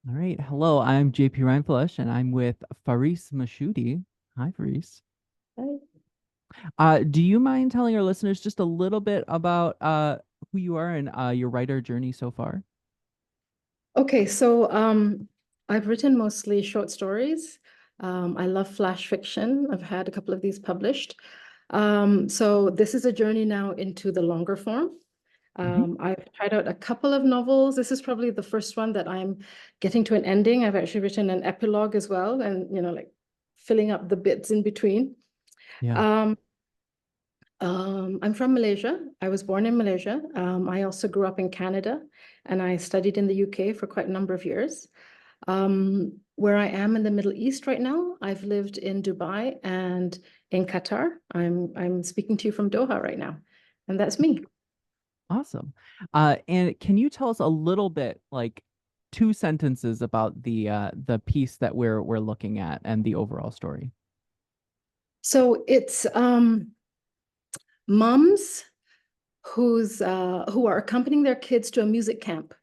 All right. Hello, I'm JP Rindfleisch, and I'm with Farriz Mashudi. Hi, Farriz. Right. Do you mind telling our listeners just a little bit about who you are and your writer journey so far? Okay, so I've written mostly short stories. I love flash fiction. I've had a couple of these published. So this is a journey now into the longer form. Hmm. I've tried out a couple of novels. This is probably the first one that I'm getting to an ending. I've actually written an epilogue as well, and like filling up the bits in between. Yeah. Um, I'm from Malaysia. I was born in Malaysia. I also grew up in Canada, and I studied in the UK for quite a number of years. Where I am in the Middle East right now, I've lived in Dubai and in Qatar. I'm speaking to you from Doha right now, and that's me. Awesome. And can you tell us a little bit, like two sentences about the piece that we're looking at and the overall story? So it's mums who are accompanying their kids to a music camp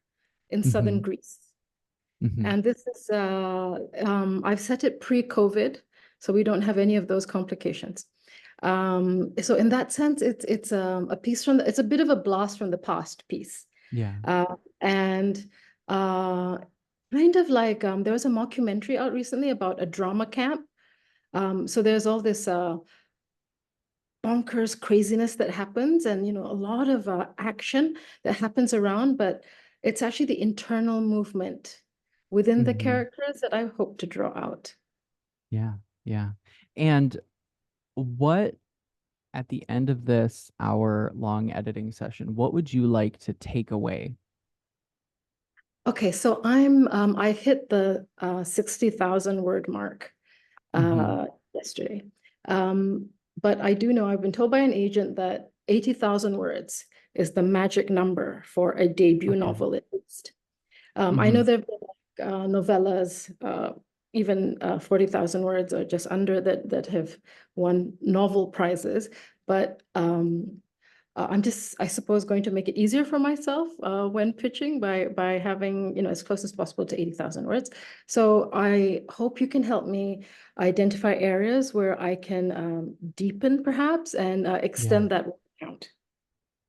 in southern Hmm. Greece. Hmm. And this is I've set it pre-COVID, so we don't have any of those complications. So in that sense, it's a piece from it's a bit of a blast from the past piece. Yeah. And uh, kind of like there was a mockumentary out recently about a drama camp. So there's all this bonkers craziness that happens, and a lot of action that happens around, but it's actually the internal movement within the Hmm. characters that I hope to draw out. Yeah. Yeah. And what at the end of this hour-long editing session, what would you like to take away? Okay, so I hit the 60,000 word mark Hmm. yesterday. Um, but I do know I've been told by an agent that 80,000 words is the magic number for a debut Okay. novel at least. I know Hmm. there have been novellas, even 40,000 words or just under that have won novel prizes. But I'm just, I suppose, going to make it easier for myself when pitching by having, as close as possible to 80,000 words. So I hope you can help me identify areas where I can deepen perhaps and Yeah. extend that word count.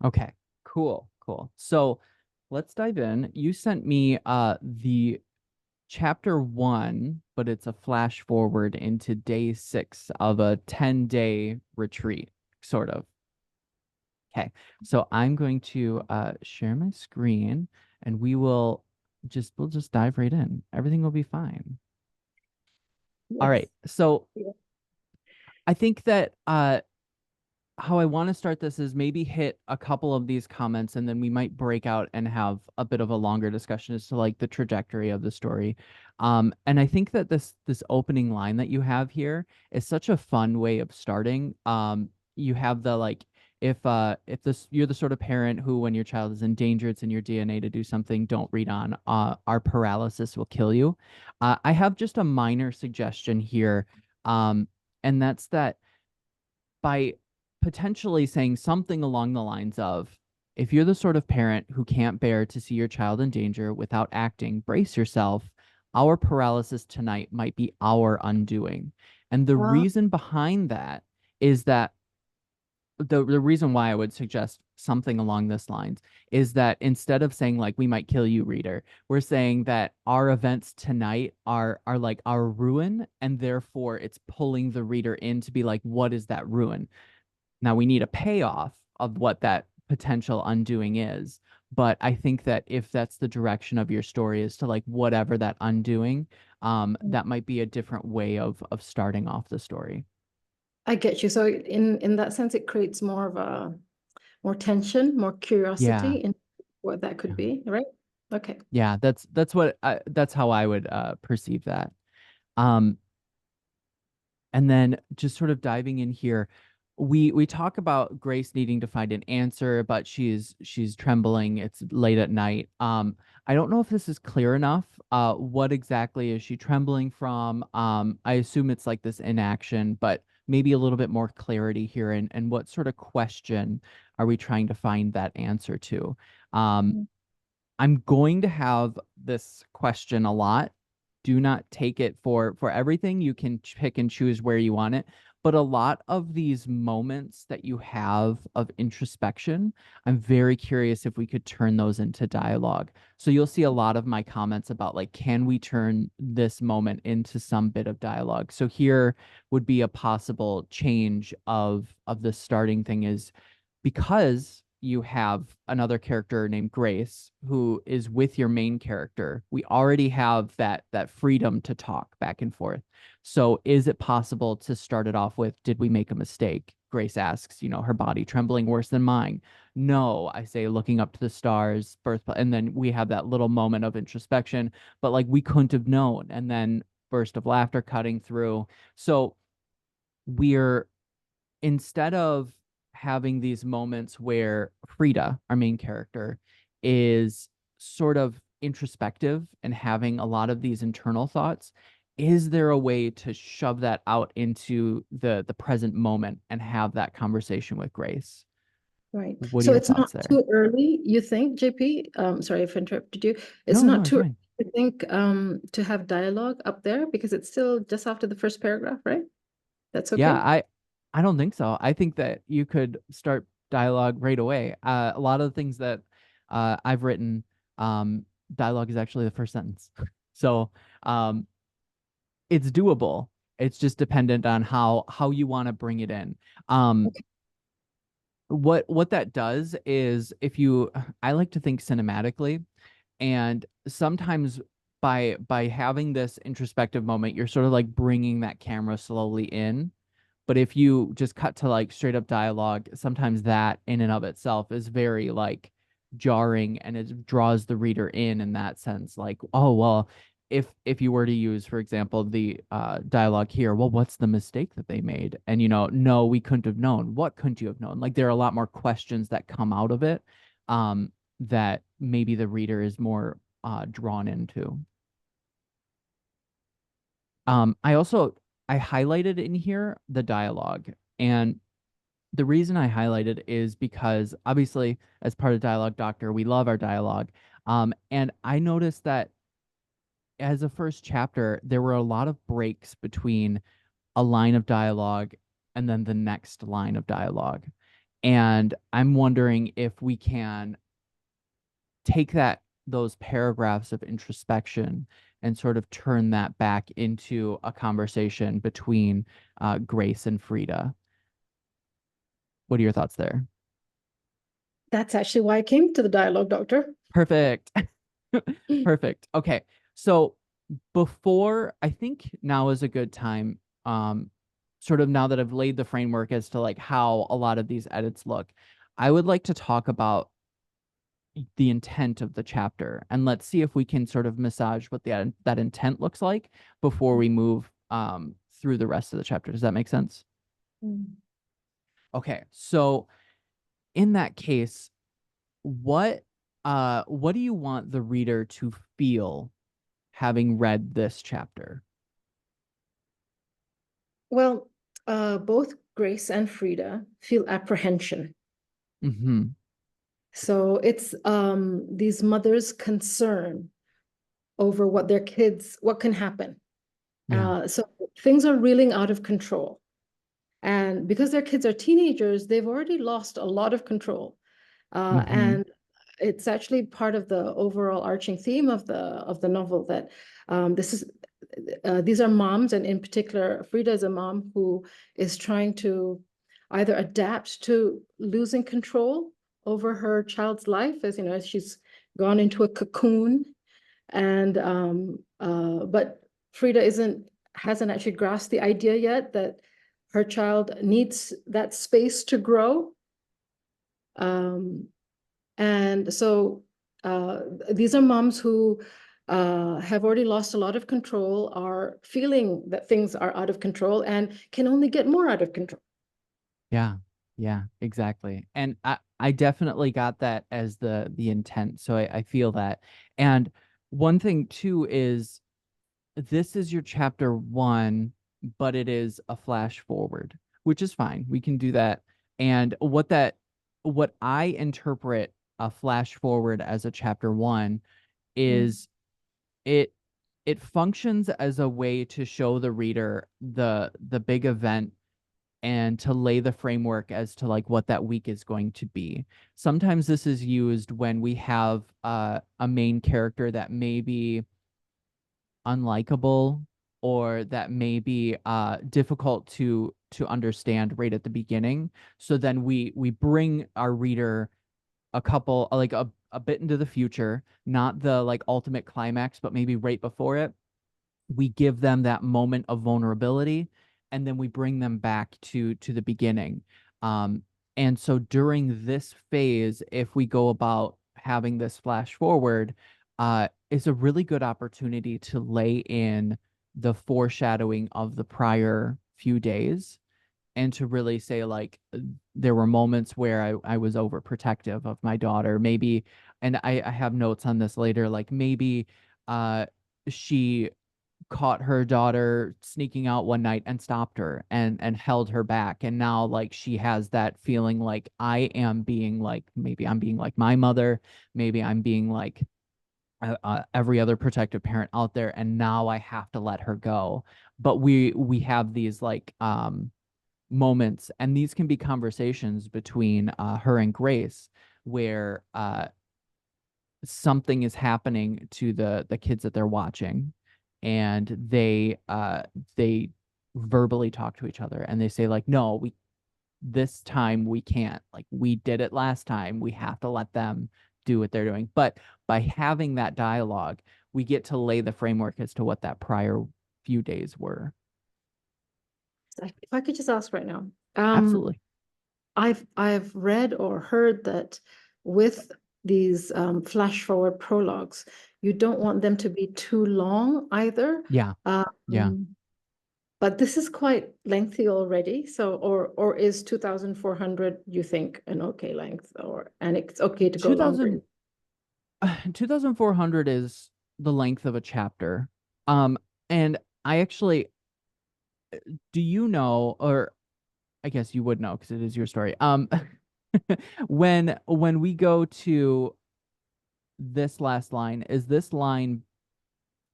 Okay. Cool. Cool. So let's dive in. You sent me the chapter one, but it's a flash forward into day 6 of a 10-day retreat, sort of. Okay. So I'm going to share my screen and we'll just dive right in. Everything will be fine. All Yes. right. So Yeah. I think that how I want to start this is maybe hit a couple of these comments and then we might break out and have a bit of a longer discussion as to like the trajectory of the story. And I think that this opening line that you have here is such a fun way of starting. You have the like if this you're the sort of parent who when your child is in danger, it's in your DNA to do something, don't read on. Our paralysis will kill you. I have just a minor suggestion here. And that's that by potentially saying something along the lines of, if you're the sort of parent who can't bear to see your child in danger without acting, brace yourself. Our paralysis tonight might be our undoing. And the Ah, reason behind that is that the reason why I would suggest something along this lines is that instead of saying like we might kill you, reader, we're saying that our events tonight are like our ruin, and therefore it's pulling the reader in to be like, what is that ruin? Now we need a payoff of what that potential undoing is. But I think that if that's the direction of your story is to like whatever that undoing, that might be a different way of starting off the story. I get you. So in that sense, it creates more of a more tension, more Yeah. curiosity in what that could Yeah. be, right? Okay. Yeah, that's how I would perceive that. Um, and then just sort of diving in here, we talk about Grace needing to find an answer, but she's trembling. It's late at night. I don't know if this is clear enough. What exactly is she trembling from? I assume it's like this inaction, but maybe a little bit more clarity here, and what sort of question are we trying to find that answer to? Um, I'm going to have this question a lot. Do not take it for everything. You can pick and choose where you want it. But a lot of these moments that you have of introspection, I'm very curious if we could turn those into dialogue. So you'll see a lot of my comments about like, can we turn this moment into some bit of dialogue? So here would be a possible change of the starting thing is because you have another character named Grace who is with your main character, we already have that freedom to talk back and forth. So is it possible to start it off with, did we make a mistake? Grace asks, her body trembling worse than mine. No, I say, looking up to the stars, birth, and then we have that little moment of introspection, but like we couldn't have known. And then burst of laughter cutting through. So we're instead of having these moments where Frida, our main character, is sort of introspective and having a lot of these internal thoughts, is there a way to shove that out into the present moment and have that conversation with Grace? Right. What are So your it's not thoughts there? too early, you think, JP? Sorry if I interrupted you. It's No, no, not it's too early, fine. I think, to have dialogue up there because it's still just after the first paragraph, right? That's Yeah, okay? I don't think so. I think that you could start dialogue right away. A lot of the things that I've written, um, dialogue is actually the first sentence. So um, it's doable. It's just dependent on how you want to bring it in. Um, Okay. what that does is if you, I like to think cinematically, and sometimes by having this introspective moment, you're sort of like bringing that camera slowly in. But if you just cut to like straight up dialogue, sometimes that in and of itself is very like jarring and it draws the reader in that sense. Like, oh well, if you were to use, for example, the dialogue here, well, what's the mistake that they made? And no, we couldn't have known. What couldn't you have known? Like there are a lot more questions that come out of it that maybe the reader is more drawn into. I highlighted in here the dialogue, and the reason I highlighted is because obviously, as part of Dialogue Doctor, we love our dialogue. And I noticed that as a first chapter, there were a lot of breaks between a line of dialogue and then the next line of dialogue. And I'm wondering if we can take those paragraphs of introspection and sort of turn that back into a conversation between Grace and Frida. What are your thoughts there? That's actually why I came to the dialogue, doctor. Perfect. Perfect. Okay. So before, I think now is a good time, sort of now that I've laid the framework as to like how a lot of these edits look, I would like to talk about the intent of the chapter and let's see if we can sort of massage what that intent looks like before we move through the rest of the chapter. Does that make sense? Mm. Okay. So in that case, what what do you want the reader to feel having read this chapter? Well, both Grace and Frida feel apprehension. Hmm. So it's these mothers' concern over what their kids, what can happen. Yeah. So things are reeling out of control. And because their kids are teenagers, they've already lost a lot of control. Hmm. And it's actually part of the overall arching theme of the novel that this is these are moms, and in particular, Frida is a mom who is trying to either adapt to losing control over her child's life, as you know, as she's gone into a cocoon, and but Frida hasn't actually grasped the idea yet that her child needs that space to grow. Um, and so uh, these are moms who have already lost a lot of control, are feeling that things are out of control and can only get more out of control. Yeah. Yeah, exactly. And I definitely got that as the intent. So I feel that. And one thing too is this is your chapter one, but it is a flash forward, which is fine. We can do that. And what I interpret a flash forward as a chapter one Mm. is it it functions as a way to show the reader the big event and to lay the framework as to like what that week is going to be. Sometimes this is used when we have a main character that may be unlikable or that may be difficult to understand right at the beginning. So then we bring our reader a couple like a bit into the future, not the like ultimate climax, but maybe right before it. We give them that moment of vulnerability, and then we bring them back to the beginning. Um, and so during this phase, if we go about having this flash forward, is a really good opportunity to lay in the foreshadowing of the prior few days and to really say like there were moments where I was overprotective of my daughter maybe, and I have notes on this later, like maybe she caught her daughter sneaking out one night and stopped her and held her back, and now like she has that feeling like I am being like, maybe I'm being like my mother, maybe I'm being like every other protective parent out there, and now I have to let her go. But we have these like moments, and these can be conversations between her and Grace where something is happening to the kids that they're watching, and they verbally talk to each other and they say like, no, we this time we can't, like we did it last time, we have to let them do what they're doing. But by having that dialogue, we get to lay the framework as to what that prior few days were. If I could just ask right now, Absolutely. I've read or heard that with these flash forward prologues, you don't want them to be too long either. Yeah. Yeah. But this is quite lengthy already. So, or is 2,400, you think, an okay length, or and it's okay to go longer? 2000 2400 is the length of a chapter. And I actually, do you know, or I guess you would know because it is your story. When we go to this last line, is this line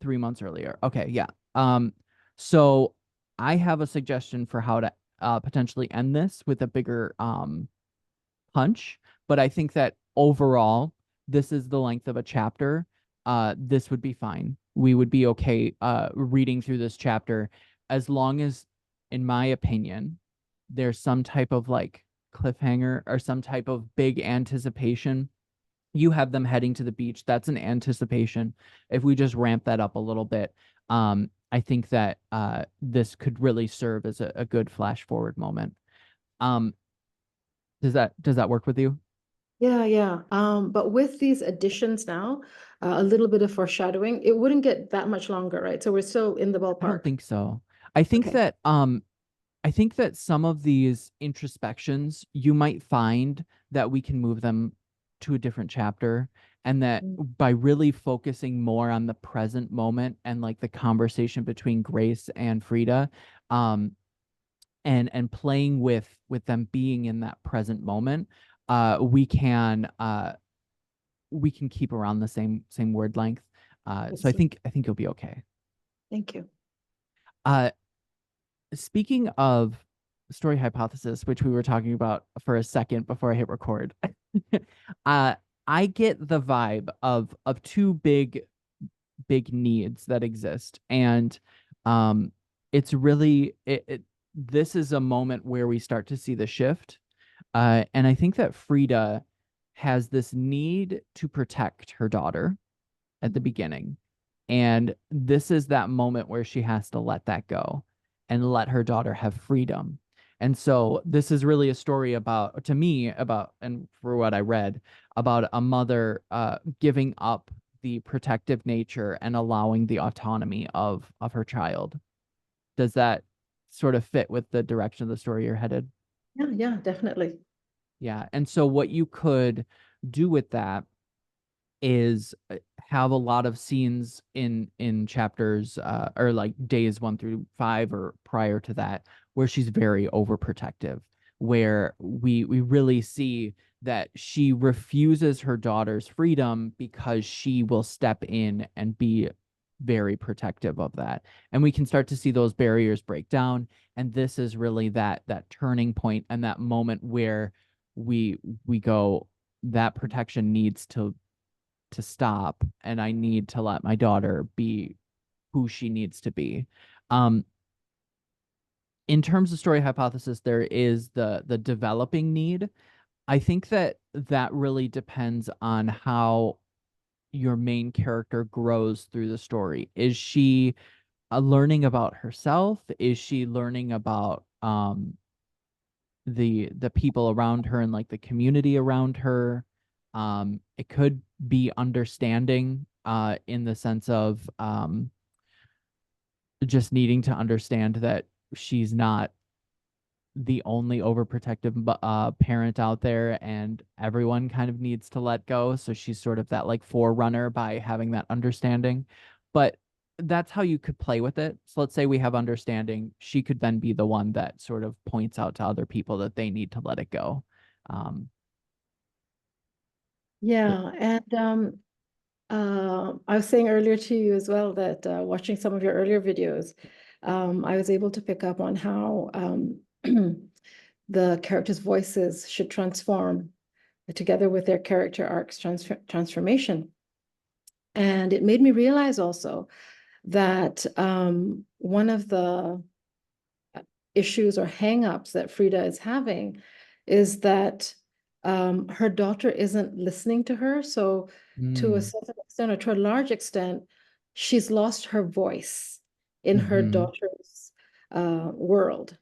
3 months earlier? Okay, yeah. So I have a suggestion for how to potentially end this with a bigger punch, but I think that overall, this is the length of a chapter. This would be fine. We would be okay reading through this chapter as long as, in my opinion, there's some type of like cliffhanger or some type of big anticipation. You have them heading to the beach. That's an anticipation. If we just ramp that up a little bit, I think that this could really serve as a good flash forward moment. Um, does that work with you? Yeah, yeah. But with these additions now, a little bit of foreshadowing, it wouldn't get that much longer, right? So we're still in the I don't ballpark. think so. I think Okay. that I think that some of these introspections you might find that we can move them to a different chapter, and that Mm. by really focusing more on the present moment and like the conversation between Grace and Frida, um and playing with them being in that present moment, we can keep around the same word length. So I Yes. think you'll be okay. Thank you. Uh Speaking of story hypothesis, which we were talking about for a second before I hit record, uh, I get the vibe of two big needs that exist, and um, it's really this is a moment where we start to see the shift, and I think that Frida has this need to protect her daughter at the beginning. And this is that moment where she has to let that go and let her daughter have freedom. And so this is really a story about, to me, about, and for what I read, about a mother giving up the protective nature and allowing the autonomy of her child. Does that sort of fit with the direction of the story you're headed? Yeah, yeah, definitely. Yeah. And so what you could do with that is have a lot of scenes in chapters or like days 1 through 5 or prior to that where she's very overprotective, where we really see that she refuses her daughter's freedom because she will step in and be very protective of that. And we can start to see those barriers break down. And this is really that turning point and that moment where we we go, that protection needs to stop, and I need to let my daughter be who she needs to be. Um, in terms of story hypothesis, there is the developing need. I think that that really depends on how your main character grows through the story. Is she learning about herself? Is she learning about the people around her and like the community around her? It could be understanding in the sense of just needing to understand that she's not the only overprotective parent out there, and everyone kind of needs to let go. So she's sort of that like forerunner by having that understanding. But that's how you could play with it. So let's say we have understanding. She could then be the one that sort of points out to other people that they need to let it go. Um, but Yeah, and I was saying earlier to you as well that watching some of your earlier videos, I was able to pick up on how the characters' voices should transform together with their character arcs transformation. And it made me realize also that one of the issues or hangups that Frida is having is that her daughter isn't listening to her. So to a mm, certain extent, or to a large extent, she's lost her voice in her mm-hmm, daughter's world.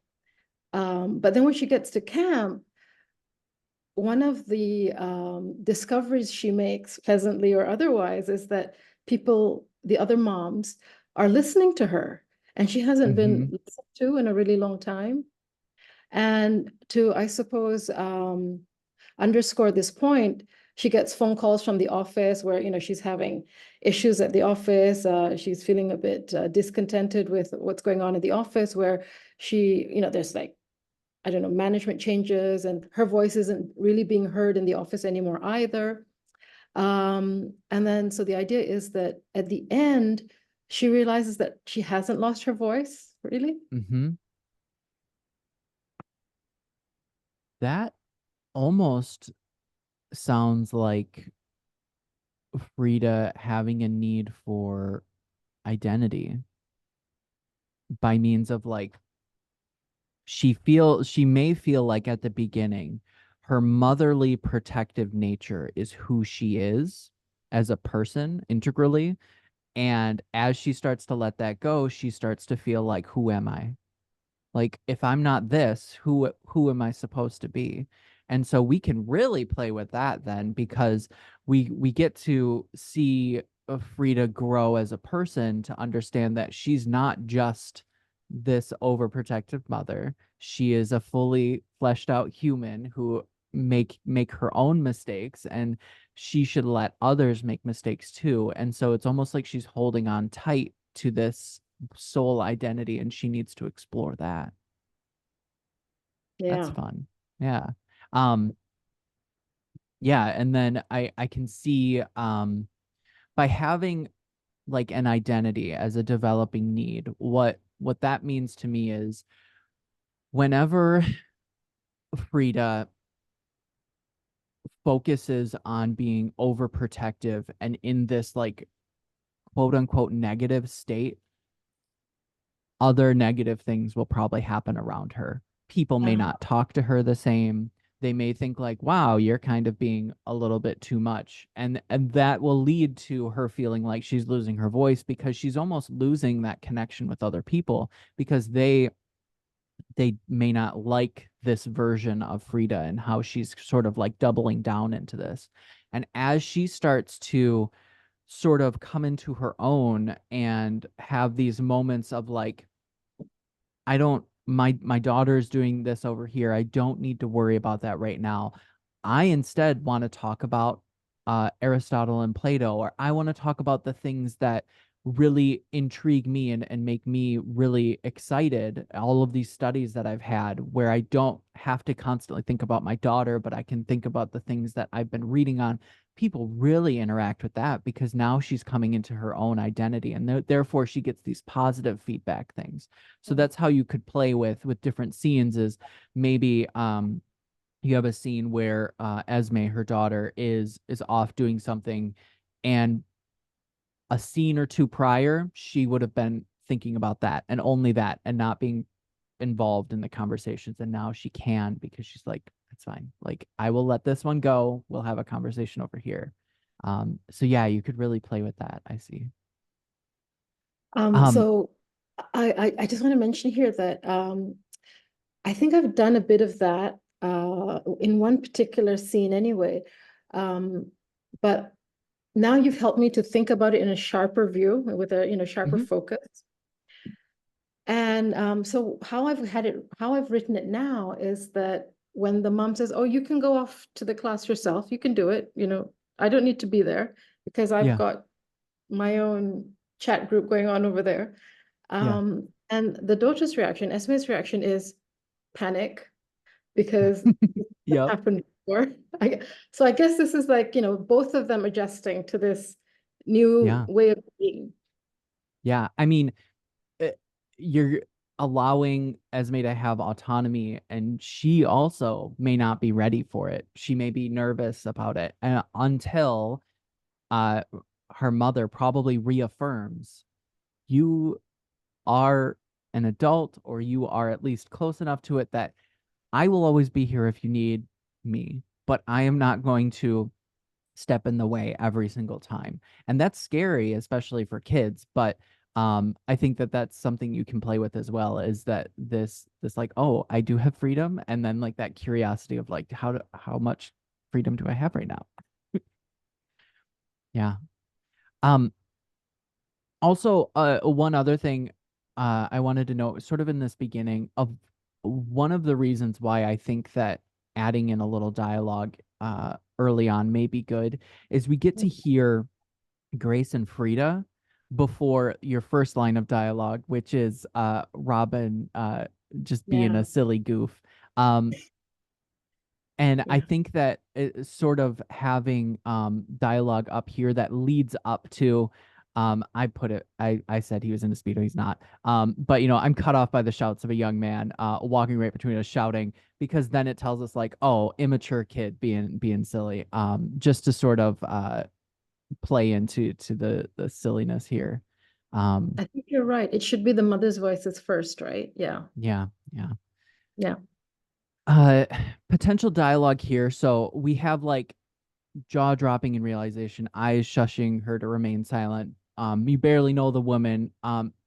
But then when she gets to camp, one of the discoveries she makes, pleasantly or otherwise, is that people, the other moms, are listening to her, and she hasn't been mm-hmm, listened to in a really long time. And to, I suppose, underscore this point, she gets phone calls from the office where, she's having issues at the office. She's feeling a bit discontented with what's going on in the office, where there's like, I don't know, management changes, and her voice isn't really being heard in the office anymore either. And then, so the idea is that at the end, she realizes that she hasn't lost her voice, really. mm-hmm. That almost sounds like Frida having a need for identity by means of like she may feel like at the beginning her motherly protective nature is who she is as a person integrally, and as she starts to let that go, she starts to feel like, who am I? Like, if I'm not this, who am I supposed to be? And so we can really play with that then, because we get to see Frida grow as a person to understand that she's not just this overprotective mother. She is a fully fleshed out human who make her own mistakes, and she should let others make mistakes too. And so it's almost like she's holding on tight to this soul identity, and she needs to explore that. That's Yeah. fun. Yeah. Um, yeah, and then I can see by having like an identity as a developing need, what that means to me is whenever Frida focuses on being overprotective and in this like quote unquote negative state, other negative things will probably happen around her. People may Uh-huh. not talk to her the same. They may think like, wow, you're kind of being a little bit too much. And that will lead to her feeling like she's losing her voice, because she's almost losing that connection with other people, because they may not like this version of Frida and how she's sort of like doubling down into this. And as she starts to sort of come into her own and have these moments of like, I don't, my daughter's doing this over here. I don't need to worry about that right now. I instead want to talk about Aristotle and Plato, or I want to talk about the things that really intrigue me and make me really excited. All of these studies that I've had where I don't have to constantly think about my daughter, but I can think about the things that I've been reading on. People really interact with that because now she's coming into her own identity, and therefore she gets these positive feedback things. So that's how you could play with different scenes, is maybe you have a scene where Esme, her daughter, is off doing something, and a scene or two prior, she would have been thinking about that and only that and not being involved in the conversations. And now she can, because she's like, it's fine. Like, I will let this one go. We'll have a conversation over here. So yeah, you could really play with that. I see. Um, So I just want to mention here that I think I've done a bit of that in one particular scene anyway. But now you've helped me to think about it in a sharper view with a sharper mhm, focus. And so how I've written it now is that when the mom says, "Oh, you can go off to the class yourself, you can do it, I don't need to be there because I've yeah, got my own chat group going on over there." yeah, And the daughter's reaction, Esme's reaction is panic because this yep, happened before. So I guess this is like, both of them adjusting to this new yeah, way of being. yeah. I mean, you're allowing Esme to have autonomy, and she also may not be ready for it. She may be nervous about it, until uh her mother probably reaffirms, you are an adult, or you are at least close enough to it that I will always be here if you need me, but I am not going to step in the way every single time. And that's scary, especially for kids. But I think that that's something you can play with as well, is that this like, oh, I do have freedom. And then like that curiosity of like, how much freedom do I have right now? Yeah. Um, Also, one other thing I wanted to know, sort of in this beginning, of one of the reasons why I think that adding in a little dialogue early on may be good, is we get to hear Grace and Frida before your first line of dialogue, which is Robin just being Yeah, a silly goof. Um, and I yeah. think that sort of having dialogue up here that leads up to, I said he was in a speedo, he's not. But I'm cut off by the shouts of a young man walking right between us shouting, because then it tells us like, oh, immature kid being silly, just to sort of play into the silliness here. Um, I think you're right. It should be the mother's voices first, right? Yeah, yeah, yeah. yeah, Uh, Potential dialogue here. So we have like jaw dropping in realization, eyes shushing her to remain silent. You barely know the woman.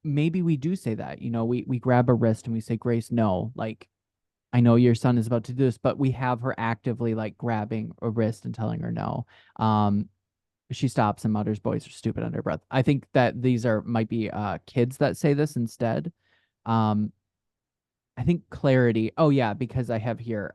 Maybe we do say that, we grab a wrist and we say, Grace, no, like, I know your son is about to do this, but we have her actively like grabbing a wrist and telling her no. She stops and mutters, boys are stupid, under her breath. I think that these might be kids that say this instead. Um, I think clarity. Oh yeah, because I have here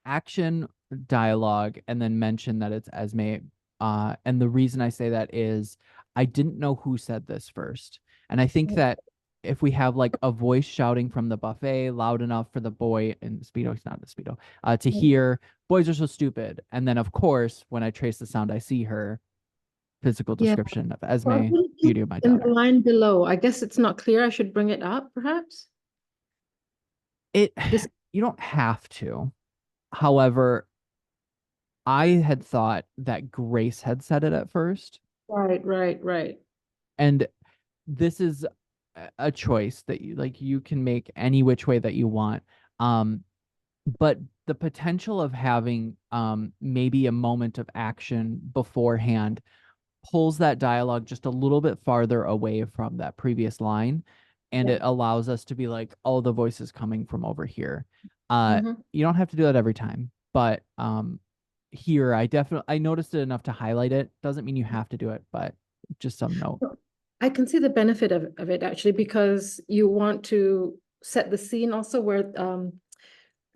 action, dialogue, and then mention that it's Esme. And the reason I say that is I didn't know who said this first. And I think that if we have like a voice shouting from the buffet loud enough for the boy in the Speedo, he's not in the Speedo, to hear, boys are so stupid. And then, of course, when I trace the sound, I see her physical yeah. description of Well, Esme, I'm gonna beauty keep of my in the daughter. line below. I guess it's not clear. I should bring it up, perhaps. It, This, you don't have to. However, I had thought that Grace had said it at first. right, right, right. And this is a choice that you can make any which way that you want. Um, but the potential of having maybe a moment of action beforehand pulls that dialogue just a little bit farther away from that previous line, and Yeah. it allows us to be like, oh, the voice is coming from over here. Hmm. You don't have to do that every time, but here I noticed it enough to highlight it. Doesn't mean you have to do it, but just some note. I can see the benefit of it actually because you want to set the scene also where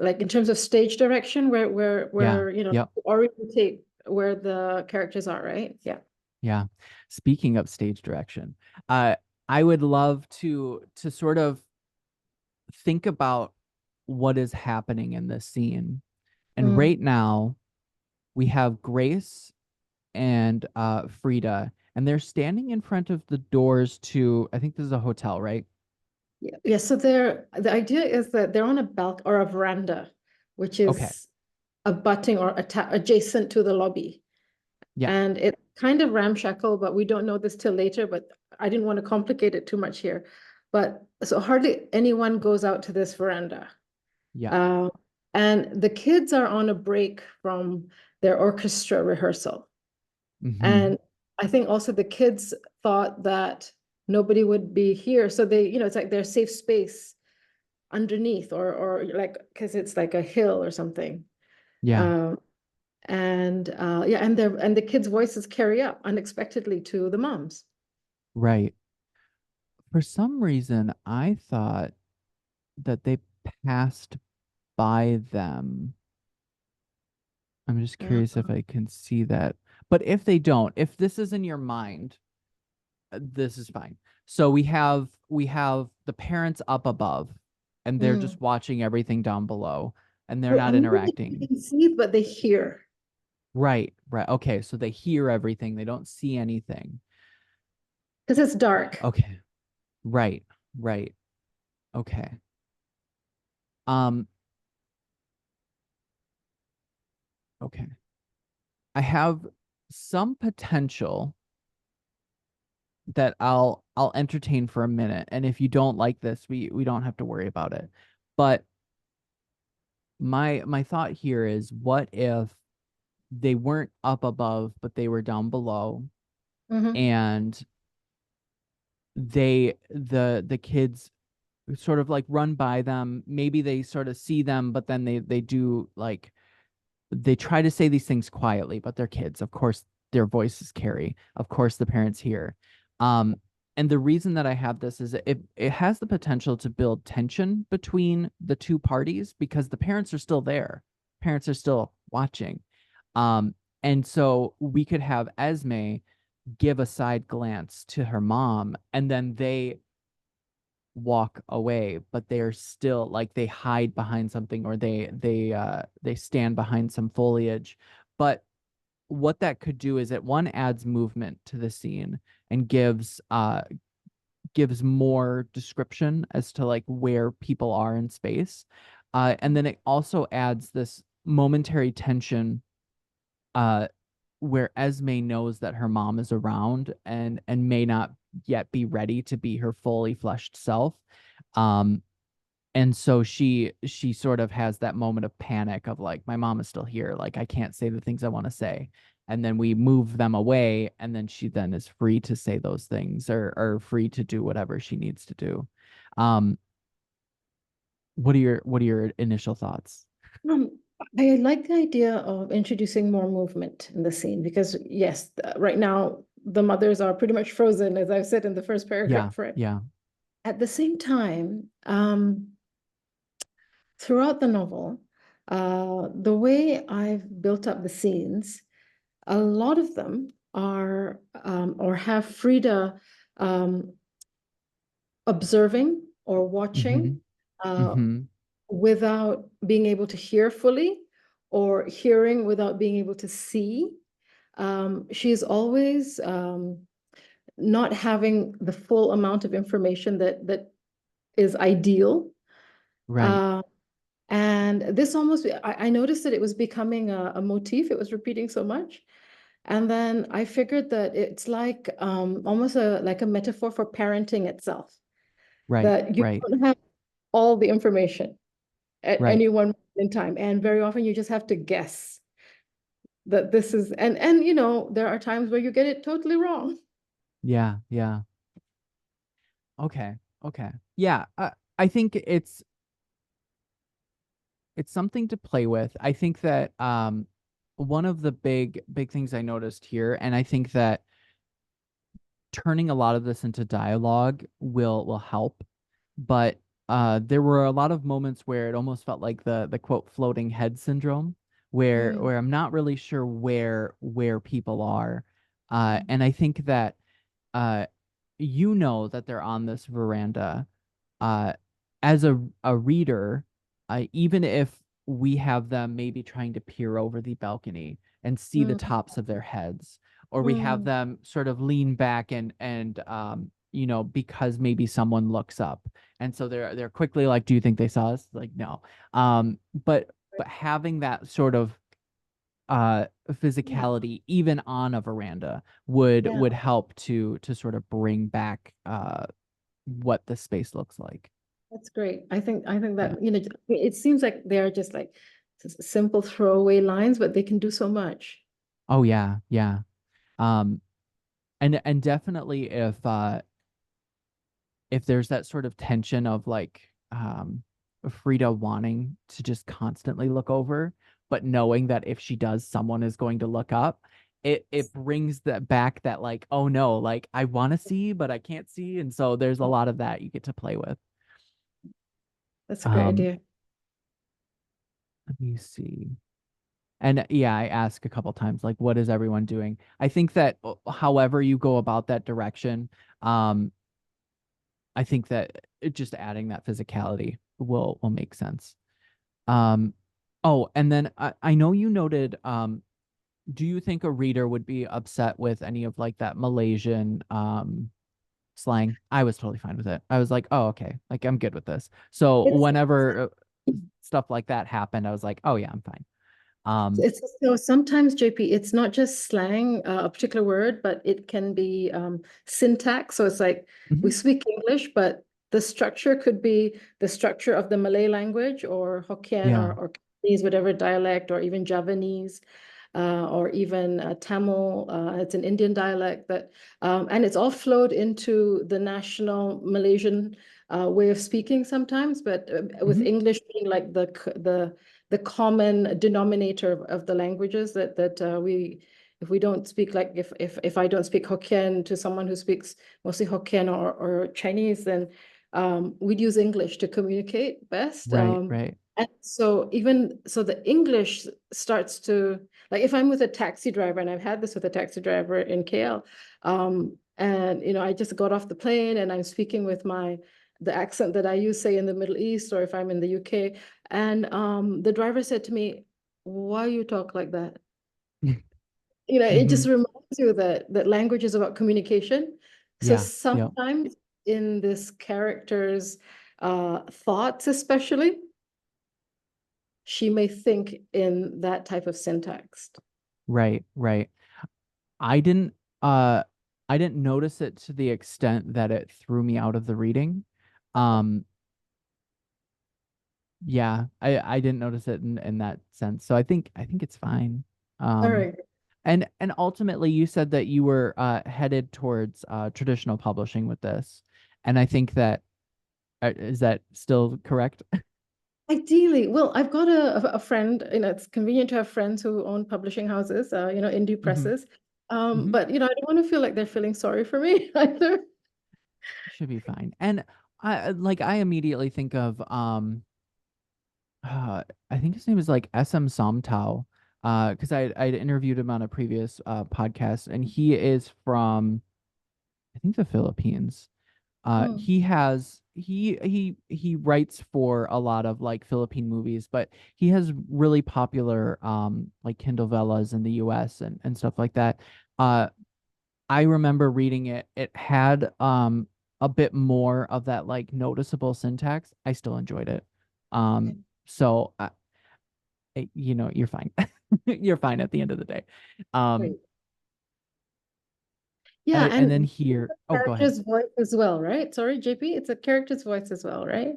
like in terms of stage direction Yeah. where Yep. orientate where the characters are, right? Yeah. Yeah. Speaking of stage direction, uh, I would love to sort of think about what is happening in this scene. And Mm. right now we have Grace and Frida, and they're standing in front of the doors to, I think this is a hotel, right? Yeah, yeah. So the idea is that they're on a balcony or a veranda, which Okay. is abutting or adjacent to the lobby. Yeah. And it's kind of ramshackle, but we don't know this till later, but I didn't want to complicate it too much here. But so hardly anyone goes out to this veranda. Yeah. Uh, and the kids are on a break from their orchestra rehearsal. Hmm. And I think also the kids thought that nobody would be here. So they, it's like their safe space underneath or like, because it's like a hill or something. Yeah. Um, and yeah, and the kids' voices carry up unexpectedly to the moms. Right. For some reason, I thought that they passed by them. I'm just curious if I can see that. But if they don't, if this is in your mind, this is fine. So we have the parents up above and they're Mm. just watching everything down below and they're Well, not I'm not sure if they interacting. can see, but they hear. Right, right. Okay, so they hear everything. They don't see anything. Because it's dark. Okay. Right, right. Okay. Um, okay. I have some potential that I'll entertain for a minute. And if you don't like this, we don't have to worry about it. But my thought here is what if they weren't up above, but they were down below Hmm. and the kids sort of like run by them. Maybe they sort of see them, but then they do like they try to say these things quietly, but they're kids. Of course, their voices carry. Of course, the parents hear. Um, and the reason that I have this is it has the potential to build tension between the two parties because the parents are still there. Parents are still watching. Um, and so we could have Esme give a side glance to her mom, and then they walk away, but they're still like they hide behind something or they stand behind some foliage. But what that could do is it one adds movement to the scene and gives more description as to like where people are in space. And then it also adds this momentary tension uh where Esme knows that her mom is around and may not yet be ready to be her fully fleshed self. Um, and so she sort of has that moment of panic of like, my mom is still here, like I can't say the things I want to say. And then we move them away, and then she then is free to say those things or free to do whatever she needs to do. Um, what are your initial thoughts? Um, I like the idea of introducing more movement in the scene because, yes, right now the mothers are pretty much frozen, as I've said in the first Yeah, paragraph, right? yeah. At the same time, throughout the novel, the way I've built up the scenes, a lot of them are or have Frida um, observing or Mm-hmm. watching uh, Mm-hmm. without being able to hear fully or hearing without being able to see. She's always not having the full amount of information that is ideal. Right, Uh, and this almost, I noticed that it was becoming a motif. It was repeating so much. And then I figured that it's like almost like a metaphor for parenting itself, right, that you right, don't have all the information at right. any one moment in time. And very often you just have to guess that this is, and there are times where you get it totally wrong. Yeah, yeah. Okay, okay. Yeah, I think it's something to play with. I think that one of the big things I noticed here, and I think that turning a lot of this into dialogue will help, but there were a lot of moments where it almost felt like the quote floating head syndrome, where Mm, I'm not really sure where people are. And I think that uh, you know that they're on this veranda. Uh, as a reader, even if we have them maybe trying to peer over the balcony and see the Mm, tops of their heads, or we have mm. them sort of lean back and because maybe someone looks up, and so they're quickly like, "Do you think they saw us?" Like, no. But having that sort of Yeah, physicality even on a veranda would yeah, would help to sort of bring back what the space looks like. that's great. I think Yeah. that, it seems like they're just like simple throwaway lines, but they can do so much. Oh yeah, yeah. Um and definitely if there's that sort of tension of like Frida wanting to just constantly look over, but knowing that if she does, someone is going to look up, it brings that back that like, oh no, like I want to see, but I can't see. And so there's a lot of that you get to play with. That's a great Um, idea. let me see. And yeah, I ask a couple times, like, what is everyone doing? I think that however you go about that direction, um, I think that just adding that physicality will make sense. Um, oh, and then I know you noted, do you think a reader would be upset with any of like that Malaysian slang? I was totally fine with it. I was like, oh, okay, like I'm good with this. So It's whenever stuff like that happened, I was like, oh yeah, I'm fine. Um, It's so sometimes, JP, it's not just slang, a particular word, but it can be syntax. So it's like we mhm, speak English, but the structure could be the structure of the Malay language or Hokkien yeah. or Cantonese, whatever dialect, or even Javanese, or even Tamil. It's an Indian dialect and it's all flowed into the national Malaysian way of speaking sometimes, but with Mhm. English being like the common denominator of the languages that we if we don't speak like if I don't speak Hokkien to someone who speaks mostly Hokkien or Chinese, then we'd use English to communicate best. Right, right. And so even so the English starts to like if I'm with a taxi driver, and I've had this with a taxi driver in KL, and I just got off the plane and I'm speaking with the accent that I use, say in the Middle East, or if I'm in the UK, and the driver said to me, "Why you talk like that?" It just Hmm. reminds you that language is about communication. So Yeah, yeah, sometimes in this character's thoughts, especially, she may think in that type of syntax. right, right. I didn't uh I didn't notice it to the extent that it threw me out of the reading. Um yeah, I didn't notice it in that sense. So I think it's fine. All Um right. and ultimately you said that you were headed towards traditional publishing with this. And I think that is that still correct? Ideally, well, I've got a friend, it's convenient to have friends who own publishing houses, indie Hmm. presses. Hmm. But I don't want to feel like they're feeling sorry for me either. Should be fine. And I immediately think of I think his name is like SM Somtao. Because I'd interviewed him on a previous podcast, and he is from I think the Philippines. Mm, He writes for a lot of like Philippine movies, but he has really popular like Kindle Vellas in the US and stuff like that. Uh, I remember reading it. It had a bit more of that like noticeable syntax. I still enjoyed it. okay, So you're fine. You're fine at the end of the day. Um, great. Yeah, and then and here, oh, go ahead. character's voice as well, right? Sorry, JP, it's a character's voice as well, right?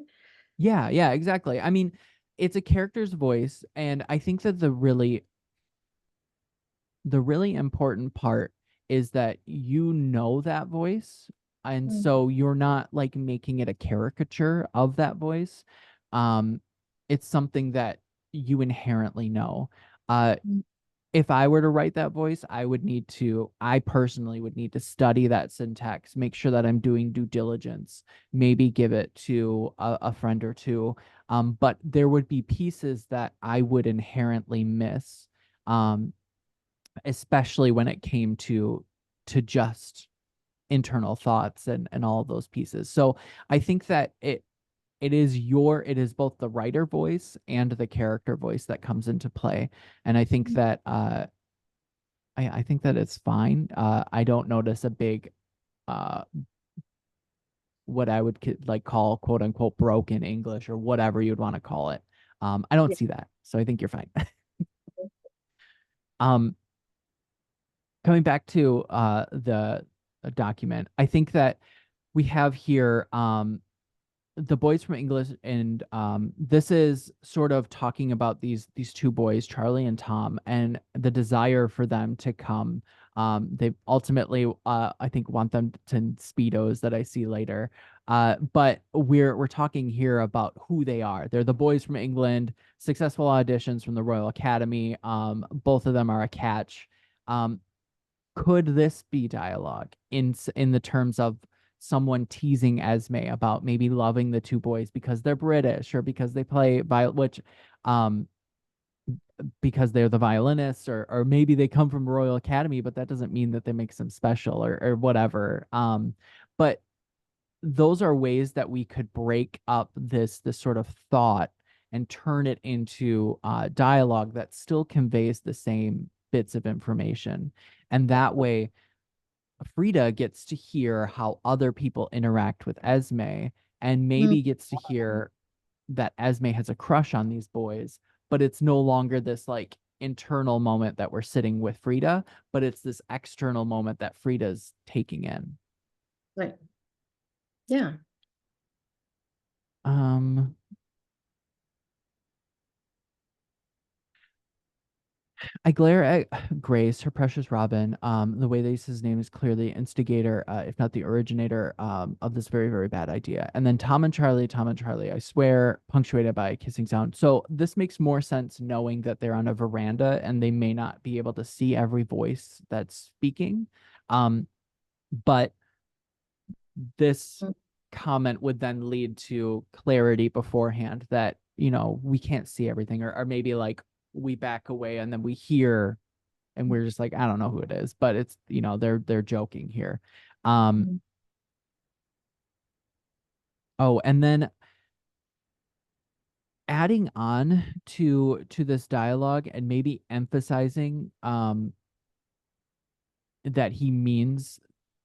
Yeah, yeah, exactly. I mean, it's a character's voice, and I think that the really important part is that you know that voice, and Mm, so you're not like making it a caricature of that voice. Um, it's something that you inherently know. Uh, mm, if I were to write that voice, I personally would need to study that syntax, make sure that I'm doing due diligence, maybe give it to a friend or two. But there would be pieces that I would inherently miss, um, especially when it came to to just internal thoughts and all of those pieces. So I think that it is both the writer voice and the character voice that comes into play. And I think that I think that it's fine. I don't notice a big uh what I would like call quote unquote broken English or whatever you'd want to call it. I don't Yeah. see that. So I think you're fine. um Coming back to the document, I think that we have here the boys from English, and this is sort of talking about these two boys, Charlie and Tom, and the desire for them to come. They ultimately, I think, want them to speedos that I see later. But we're talking here about who they are. They're the boys from England, successful auditions from the Royal Academy. Both of them are a catch. Um, could this be dialogue in the terms of someone teasing Esme about maybe loving the two boys because they're British or because they play which um because they're the violinists, or maybe they come from Royal Academy, but that doesn't mean that they makes them special or whatever. But those are ways that we could break up this sort of thought and turn it into dialogue that still conveys the same bits of information. And that way Frida gets to hear how other people interact with Esme and Mm, maybe gets to hear that Esme has a crush on these boys, but it's no longer this like internal moment that we're sitting with Frida, but it's this external moment that Frida's taking in. right. Yeah. Um, I glare at Grace, her precious Robin. The way they use his name is clearly instigator, if not the originator, of this very, very bad idea. And then Tom and Charlie, I swear, punctuated by a kissing sound. So this makes more sense knowing that they're on a veranda and they may not be able to see every voice that's speaking. But this Mm, comment would then lead to clarity beforehand that, we can't see everything, or maybe like we back away and then we hear and we're just like, I don't know who it is, but it's, they're joking here. Um, mhm. oh, and then adding on to this dialogue and maybe emphasizing that he means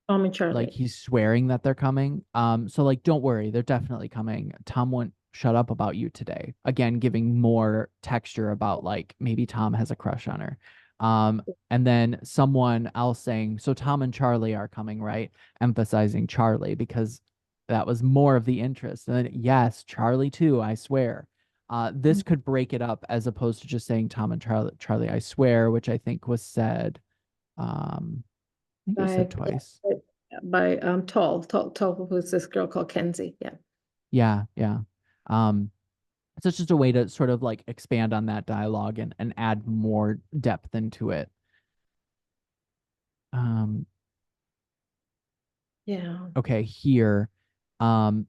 Tom and like Charlie. he's swearing that they're coming. So like, don't worry, they're definitely coming. Tom won't shut up about you today. Again, giving more texture about like maybe Tom has a crush on her. And then someone else saying, so Tom and Charlie are coming, right? Emphasizing Charlie because that was more of the interest. And then yes, Charlie too, I swear. This Mm. could break it up as opposed to just saying Tom and Charlie, I swear, which I think was said. I think it was said By twice. Tall, who's this girl called Kenzie. Yeah. Yeah, yeah. Um, so it's just a way to sort of like expand on that dialogue and add more depth into it. Um, Yeah. okay, here. Um,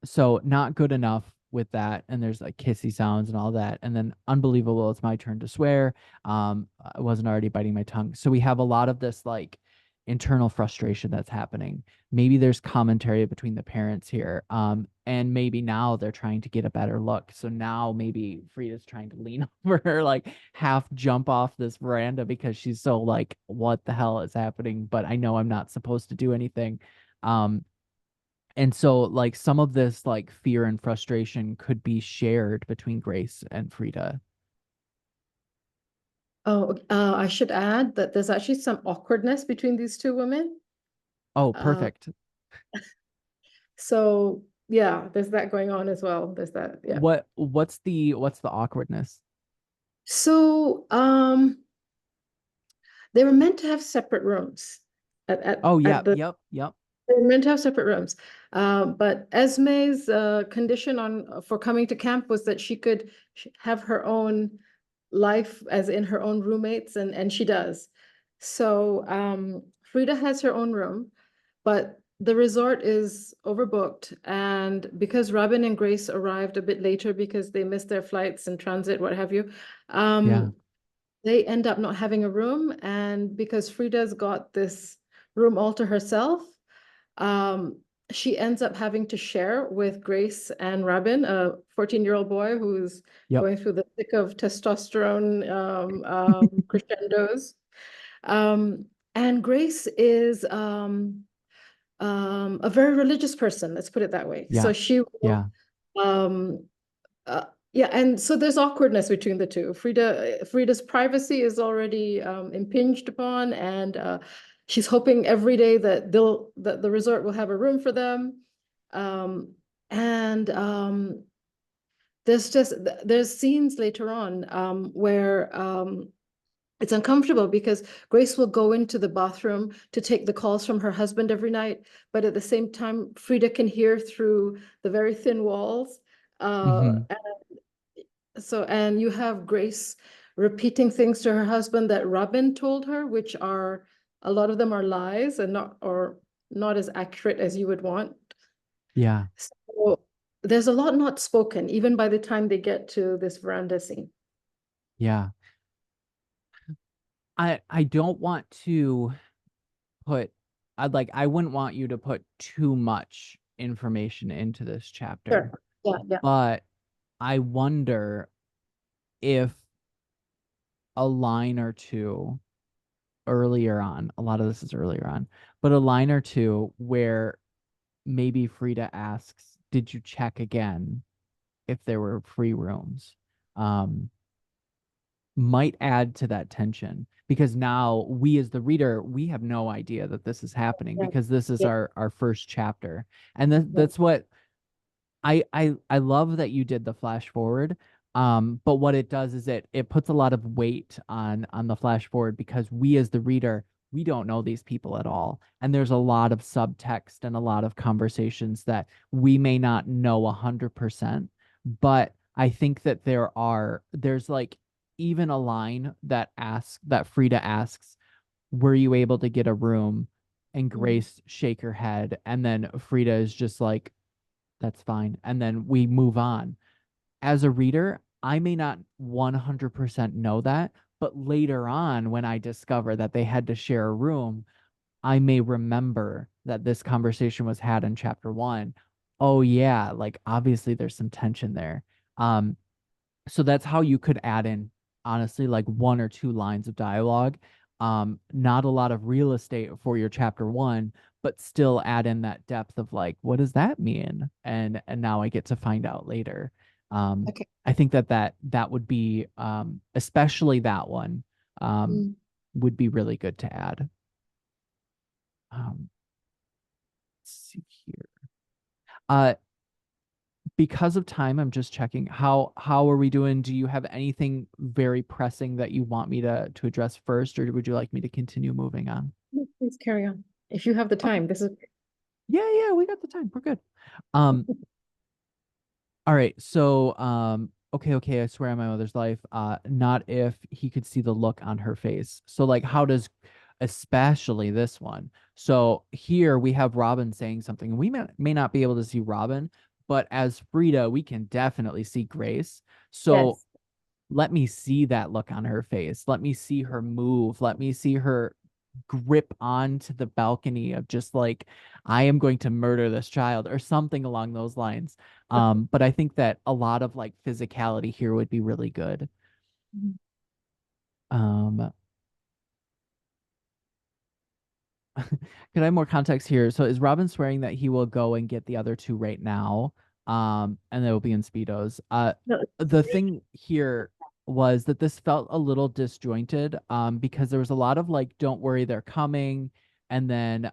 so not good enough with that, and there's like kissy sounds and all that, and then unbelievable, it's my turn to swear. I wasn't already biting my tongue. So we have a lot of this like internal frustration that's happening. Maybe there's commentary between the parents here. And maybe now they're trying to get a better look. So now maybe Frida's trying to lean over her, like half jump off this veranda because she's so like, what the hell is happening? But I know I'm not supposed to do anything. Um, and so like some of this like fear and frustration could be shared between Grace and Frida. Oh, I should add that there's actually some awkwardness between these two women. Oh, Uh, perfect. so yeah, there's that going on as well. There's that, yeah. What's the awkwardness? So they were meant to have separate rooms at Oh, yeah, at the yep, yep. they were meant to have separate rooms. But Esme's condition on for coming to camp was that she could have her own life, as in her own roommates, and she does. So Frida has her own room, but the resort is overbooked. And because Robin and Grace arrived a bit later because they missed their flights and transit, what have you, Yeah. um, they end up not having a room, and because Frida's got this room all to herself, um, she ends up having to share with Grace and Rabin, a 14-year-old boy who's Yep. going through the thick of testosterone crescendos. Um, and Grace is a very religious person, let's put it that way. Yeah. So she will Yeah. um, uh, yeah, and so there's awkwardness between the two. Frida's privacy is already impinged upon, and she's hoping every day that the resort will have a room for them. Um, and there's scenes later on where it's uncomfortable because Grace will go into the bathroom to take the calls from her husband every night, but at the same time, Frida can hear through the very thin walls. Hmm. And you have Grace repeating things to her husband that Robin told her, which are a lot of them are lies and not as accurate as you would want. Yeah. So there's a lot not spoken, even by the time they get to this veranda scene. Yeah. I don't want to put I wouldn't want you to put too much information into this chapter, Sure. Yeah, yeah. but I wonder if a line or two earlier on, a lot of this is earlier on, but a line or two where maybe Frida asks, "Did you check again if there were free rooms?" Um, might add to that tension because now we as the reader we have no idea that this is happening Yeah, because this is yeah, our first chapter and yeah. that's what I love that you did the flash forward. But what it does is it puts a lot of weight on the flash forward because we as the reader, we don't know these people at all. And there's a lot of subtext and a lot of conversations that we may not know 100%. But I think that there's like even a line that Frida asks, were you able to get a room? And Mm, Grace shake her head. And then Frida is just like, that's fine. And then we move on. As a reader, I may not 100% know that, but later on, when I discover that they had to share a room, I may remember that this conversation was had in chapter one. Oh, yeah, like obviously there's some tension there. Um, so that's how you could add in, honestly, like one or two lines of dialogue. Not a lot of real estate for your chapter one, but still add in that depth of like, what does that mean? And now I get to find out later. okay. I think that would be especially that one um Mm, would be really good to add. Let's see here. Uh because of time, I'm just checking how are we doing? Do you have anything very pressing that you want me to address first, or would you like me to continue moving on? Please carry on. If you have the Okay. time, this is Yeah, we got the time. We're good. Um, all right. So, okay, I swear on my mother's life, not if he could see the look on her face. So, like, how does, especially this one? So here we have Robin saying something, and we may not be able to see Robin, but as Frida, we can definitely see Grace. So yes. let me see that look on her face. Let me see her move. Let me see her grip onto the balcony of just like, I am going to murder this child or something along those lines. But I think that a lot of like physicality here would be really good. Mhm. Um, could I have more context here? So is Robin swearing that he will go and get the other two right now? And they will be in Speedos. No, The thing here was that this felt a little disjointed, because there was a lot of like, don't worry, they're coming. And then,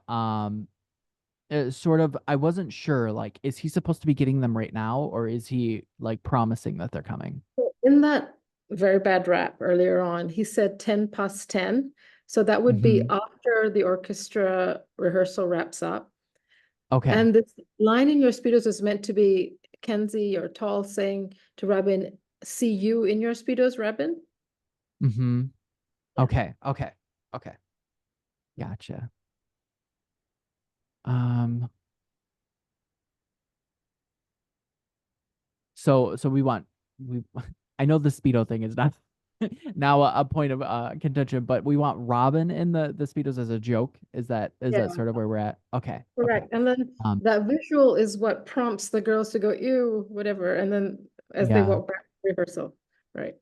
sort of, I wasn't sure, like, is he supposed to be getting them right now, or is he like promising that they're coming? in that very bad rap earlier on, he said 10 past 10. So that would be Hmm. after the orchestra rehearsal wraps up. Okay. And this line in your Speedos is meant to be Kenzie or Tall saying to Rabin, see you in your Speedos, Rabin? Hmm. Yeah. Okay. Gotcha. Um, so we want we I know the Speedo thing is not now a point of contention, but we want Robin in the Speedos as a joke. Is that Yeah, sort of where we're at? Okay, okay. correct. And then Um, that visual is what prompts the girls to go, ew, whatever. And then as they yeah. walk back to rehearsal, right?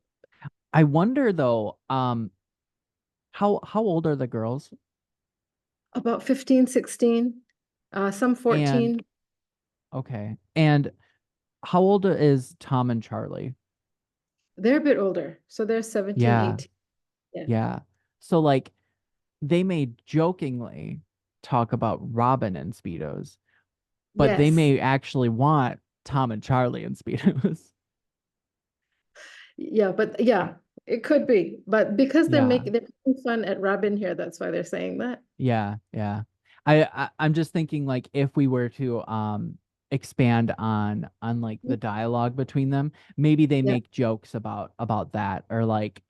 I wonder though, how old are the girls? About 15, 16, some And 14. okay. And how old is Tom and Charlie? They're a bit older. So they're 17, Yeah, 18. Yeah. yeah. So like they may jokingly talk about Robin and Speedos, but they Yes. may actually want Tom and Charlie and Speedos. Yeah, but yeah, it could be. But because Yeah, they're making fun at Robin here, that's why they're saying that. yeah, yeah. I'm just thinking like if we were to expand on like the dialogue between them, maybe they Yeah, make jokes about that or like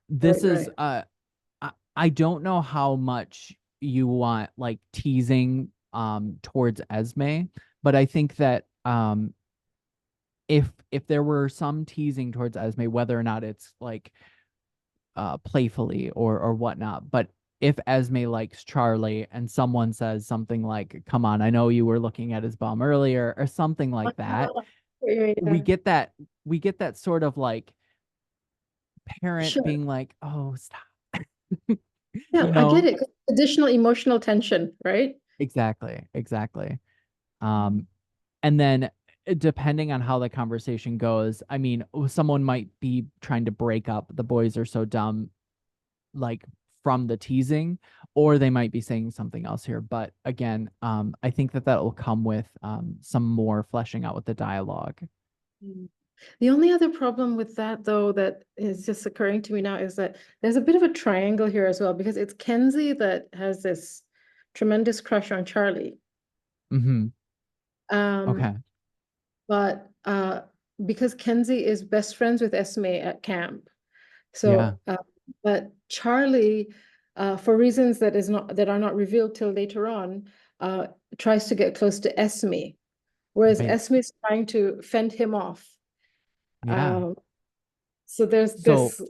this right, is right. I don't know how much you want like teasing towards Esme, but I think that if there were some teasing towards Esme, whether or not it's like playfully or whatnot, but if Esme likes Charlie and someone says something like, "Come on, I know you were looking at his bum earlier," or something like that, Yeah, we yeah. get that we get that sort of like parent Sure. being like, "Oh, stop." Yeah, You I get know? it. 'Cause additional emotional tension, right? Exactly, exactly. Mhm. Um, and then depending on how the conversation goes, I mean, someone might be trying to break up the boys are so dumb, like from the teasing, or they might be saying something else here. But again, I think that will come with some more fleshing out with the dialogue. Mm. The only other problem with that, though, that is just occurring to me now is that there's a bit of a triangle here as well, because it's Kenzie that has this tremendous crush on Charlie. Hmm. Um, Okay. but because Kenzie is best friends with Esme at camp. Yeah. So, but Charlie, for reasons that are not revealed till later on, uh, tries to get close to Esme, whereas Right. Esme is trying to fend him off. Yeah. Um, so there's So, this.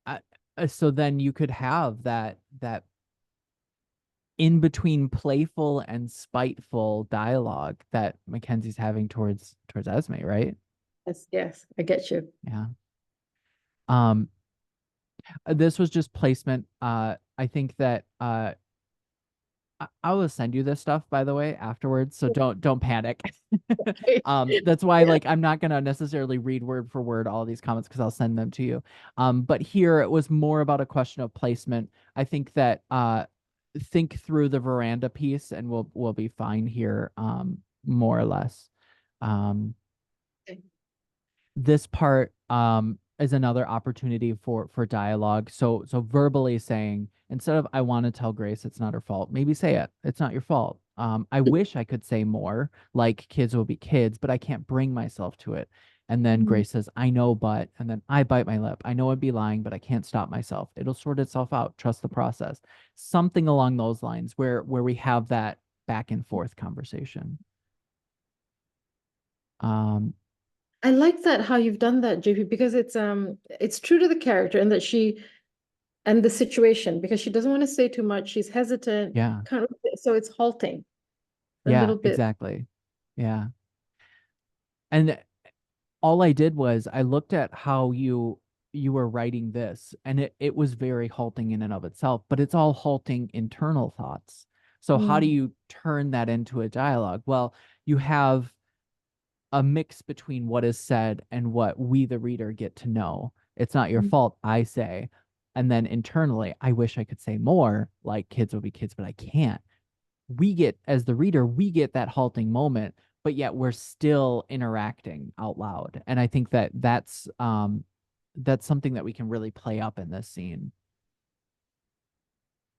I, so then you could have that in between playful and spiteful dialogue that Mackenzie's having towards Esme, right? Yes, yes, I get you. Yeah. Um, this was just placement. I think that I will send you this stuff by the way afterwards, so don't panic. That's why Yeah. like I'm not gonna necessarily read word for word all these comments because I'll send them to you. But here it was more about a question of placement. I think that think through the veranda piece and we'll be fine here, more or less. Um, Okay. this part is another opportunity for dialogue. So verbally saying instead of I want to tell Grace it's not her fault, maybe say it. It's not your fault. I wish I could say more, like kids will be kids, but I can't bring myself to it. And then Mhm. Grace says, I know, but, and then I bite my lip. I know I'd be lying, but I can't stop myself. It'll sort itself out. Trust the process. Something along those lines where we have that back and forth conversation. Um, I like that how you've done that, JP, because it's true to the character and that she and the situation because she doesn't want to say too much. She's hesitant, yeah, kind of, so it's halting a yeah, little bit. exactly. Yeah. And all I did was I looked at how you were writing this and it was very halting in and of itself, but it's all halting internal thoughts. So how do Mm, you turn that into a dialogue? Well, you have a mix between what is said and what we the reader get to know. It's not your mm. fault, I say. And then internally, I wish I could say more, like kids will be kids, but I can't. We get as the reader we get that halting moment, but yet we're still interacting out loud, and I think that's something that we can really play up in this scene.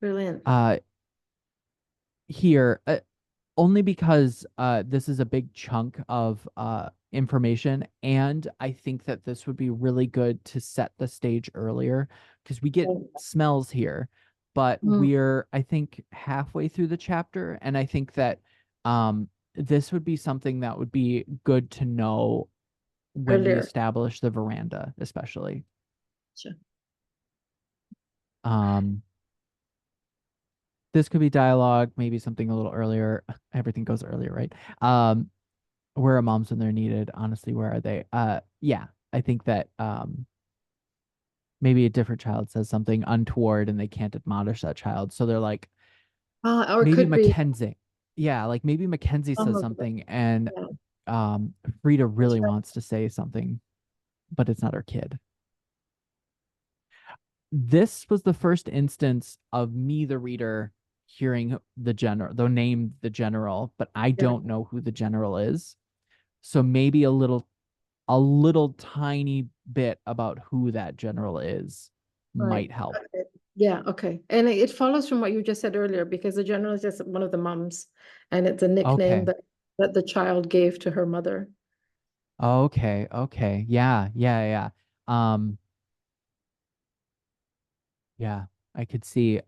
Brilliant. uh Here, only because this is a big chunk of information, and I think that this would be really good to set the stage earlier because we get smells here, but Mm. we're I think halfway through the chapter, and I think that this would be something that would be good to know when we Earlier. establish the veranda, especially. Sure. Um, this could be dialogue, maybe something a little earlier. Everything goes earlier, right? Where are moms when they're needed? Honestly, where are they? Yeah, I think that maybe a different child says something untoward and they can't admonish that child. So they're like, Or it maybe could be Mackenzie. Yeah, like maybe Mackenzie some says of the, something and yeah. Frida The really child- wants to say something, but it's not her kid. This was the first instance of me, the reader, hearing the name the general, but I yeah, don't know who the general is. So maybe a little tiny bit about who that general is right. might help. Okay. Yeah, okay. And it follows from what you just said earlier, because the general is just one of the mums, and it's a nickname Okay. that the child gave to her mother. Okay. Okay. Yeah. Yeah. Yeah. Um, yeah. I could see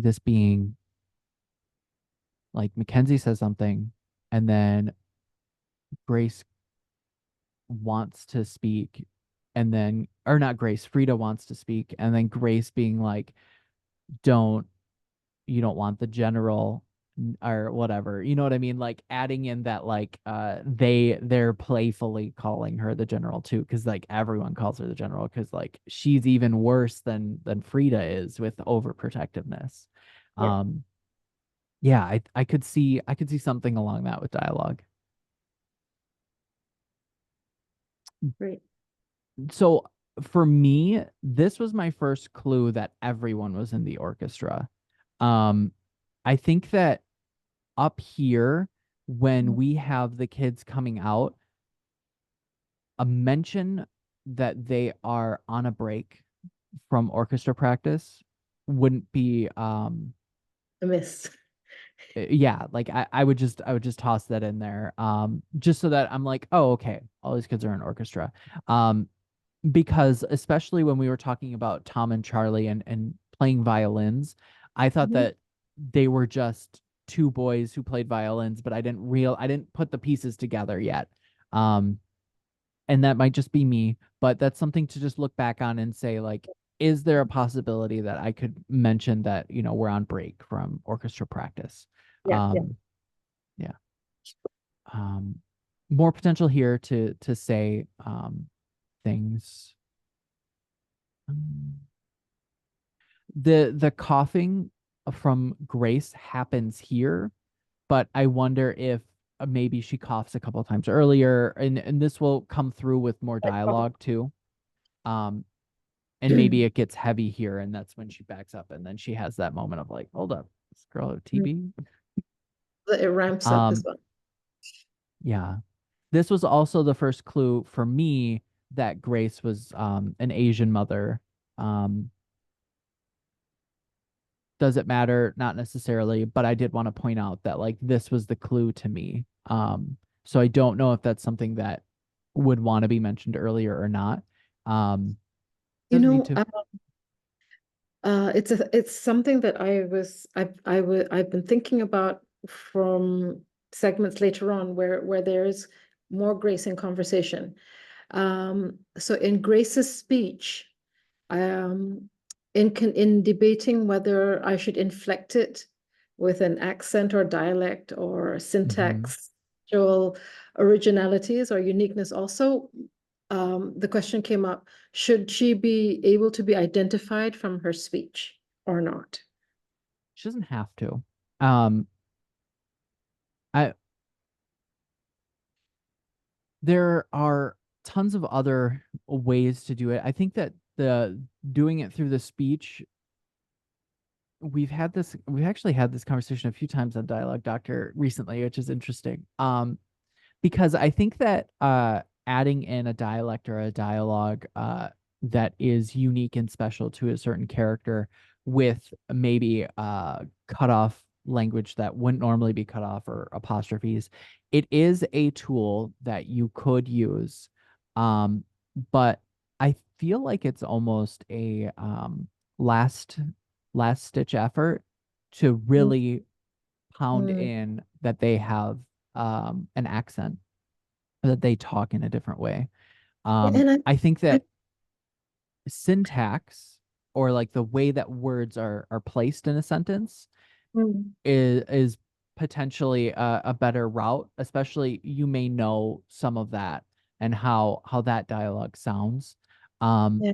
this being like Mackenzie says something and then Grace wants to speak and then or not Grace, Frida wants to speak and then Grace being like, don't you don't want the general or whatever. You know what I mean? Like adding in that like they're playfully calling her the general too, because like everyone calls her the general because like she's even worse than Frida is with overprotectiveness. Yeah, Um yeah, I could see something along that with dialogue. great. So for me, this was my first clue that everyone was in the orchestra. Um, I think that up here, when we have the kids coming out, a mention that they are on a break from orchestra practice wouldn't be A miss. yeah, like I would just toss that in there just so that I'm like, oh, okay, all these kids are in orchestra. Um because especially when we were talking about Tom and Charlie and playing violins, I thought Mhm. that they were just two boys who played violins, but I didn't put the pieces together yet. Um, and that might just be me, but that's something to just look back on and say, like, is there a possibility that I could mention that, we're on break from orchestra practice? Yeah, yeah. Um, yeah. Um, more potential here to say things. Um, the coughing from Grace happens here, but I wonder if maybe she coughs a couple of times earlier, and this will come through with more Like, oh, dialogue too. Um, and maybe it gets heavy here, and that's when she backs up, and then she has that moment of like, hold up, this girl have TB. it ramps up as Um, well. yeah, this was also the first clue for me that Grace was an Asian mother. Um, Does it matter? Not necessarily, but I did want to point out that like this was the clue to me. So I don't know if that's something that would want to be mentioned earlier or not. Um, You doesn't need know, to. it's something that I've been thinking about from segments later on where there's more grace in conversation. So in Grace's speech, um, in debating whether I should inflect it with an accent or dialect or Mhm. syntactual originalities or uniqueness also, the question came up, should she be able to be identified from her speech or not? She doesn't have to. Um, I There are tons of other ways to do it. I think that the doing it through the speech, we've actually had this conversation a few times on Dialogue Doctor recently, which is interesting. Because I think that adding in a dialect or a dialogue that is unique and special to a certain character with maybe cut off language that wouldn't normally be cut off or apostrophes, it is a tool that you could use. Um, but I feel like it's almost a last stitch effort to really pound Mm, in that they have an accent, that they talk in a different way. Yeah, and I think I that syntax, or like the way that words are placed in a sentence, mm, is potentially a better route, especially you may know some of that and how that dialogue sounds. Um, yeah.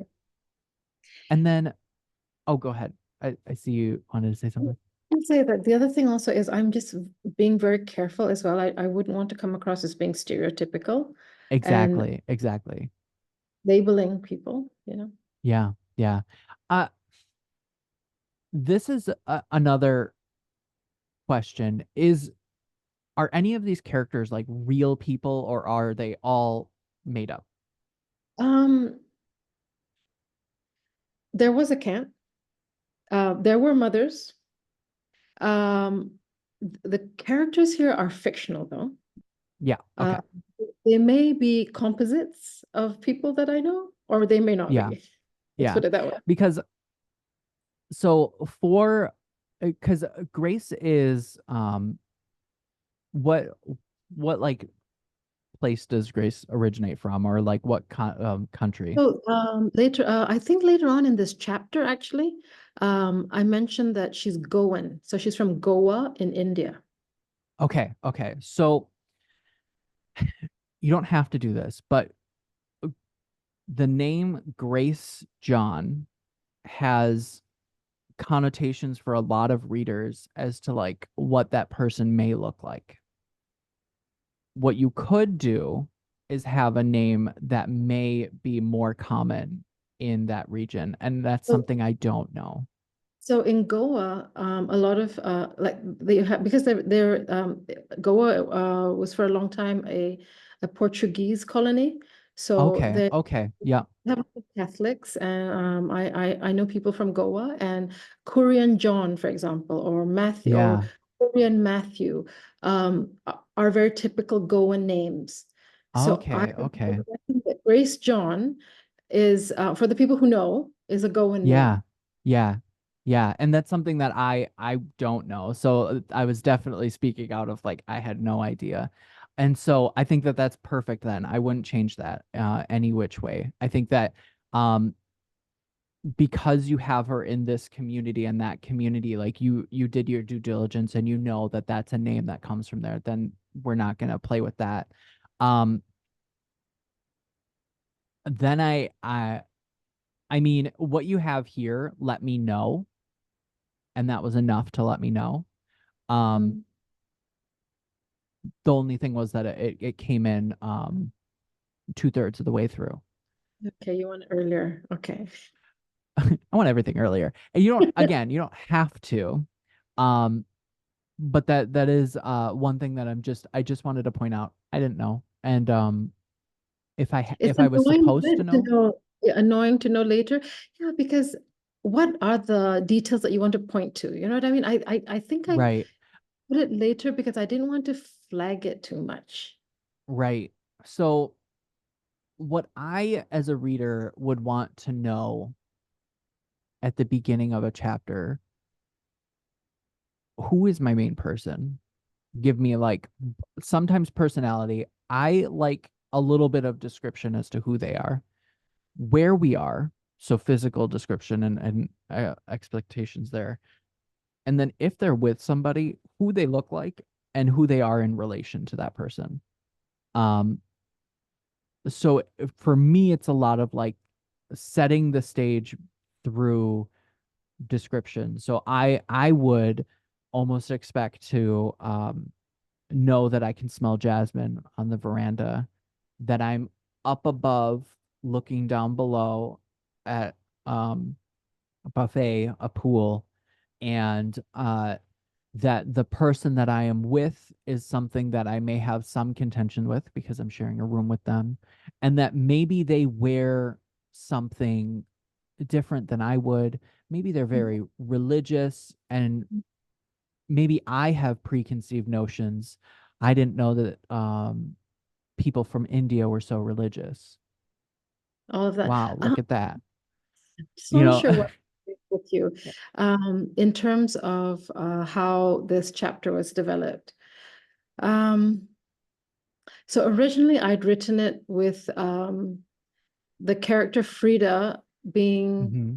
and then, oh, go ahead. I see you wanted to say something. I'd say that the other thing also is I'm just being very careful as well. I wouldn't want to come across as being stereotypical and Exactly, exactly. labeling people, you know. Yeah, yeah. Uh, this is another question. Are any of these characters like real people, or are they all made up? Um, there was a camp. There were mothers. Um, the characters here are fictional, though. Yeah, Uh, okay. they may be composites of people that I know, or they may not Yeah, be. Let's yeah. put it that way. Because so for because Grace is what like place does Grace originate from, or like what country? So later, I think later on in this chapter, actually, I mentioned that she's Goan. So she's from Goa in India. Okay, okay. So you don't have to do this, but the name Grace John has connotations for a lot of readers as to like what that person may look like. What you could do is have a name that may be more common in that region, and that's So something I don't know. So in Goa, a lot of like they have because they're Goa was for a long time a Portuguese colony. So Okay, they okay, yeah, have Catholics, and I know people from Goa and Korean John, for example, or Matthew or yeah, Korean Matthew, are very typical Goan names. So I okay, okay, reckon that Grace John is for the people who know is a Goan yeah, name. yeah, yeah. And that's something that I don't know. So I was definitely speaking out of like I had no idea. And so I think that that's perfect then. I wouldn't change that any which way. I think that um because you have her in this community and that community, like you did your due diligence and you know that that's a name that comes from there, then we're not going to play with that. um then I mean, what you have here, let me know, and that was enough to let me know. um Mm. the only thing was that it came in 2/3 of the way through. Okay, you want earlier. Okay. I want everything earlier, and you don't have to. um but that is one thing that I just wanted to point out. I didn't know. And It's if I was supposed to to know, know, yeah, annoying to know later. Yeah, because what are the details that you want to point to? You know what I mean? I think I right, put it later because I didn't want to flag it too much. right. So what I as a reader would want to know at the beginning of a chapter, who is my main person? Give me like sometimes personality. I like a little bit of description as to who they are, where we are, so physical description and expectations there. And then if they're with somebody, who they look like and who they are in relation to that person. Um, so for me, it's a lot of like setting the stage through description. So I would almost expect to know that I can smell jasmine on the veranda, that I'm up above looking down below at a buffet, a pool, and that the person that I am with is something that I may have some contention with because I'm sharing a room with them, and that maybe they wear something different than I would. Maybe they're very religious, and maybe I have preconceived notions. I didn't know that people from India were so religious. All of that. Wow, look at that. Just You want to know, share what with you in terms of how this chapter was developed. So originally I'd written it with the character Frida being, Hmm.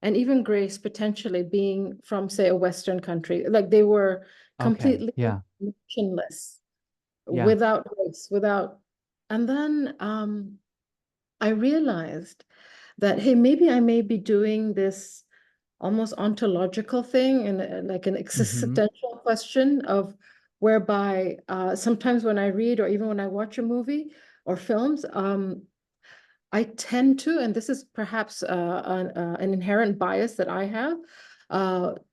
and even Grace potentially being from, say, a Western country. Like they were Okay. completely Yeah. motionless, Yeah. without race, without. And then I realized that, hey, maybe I may be doing this almost ontological thing and like an Hmm. existential question of whereby sometimes when I read or even when I watch a movie or films, I tend to, and this is perhaps an inherent bias that I have,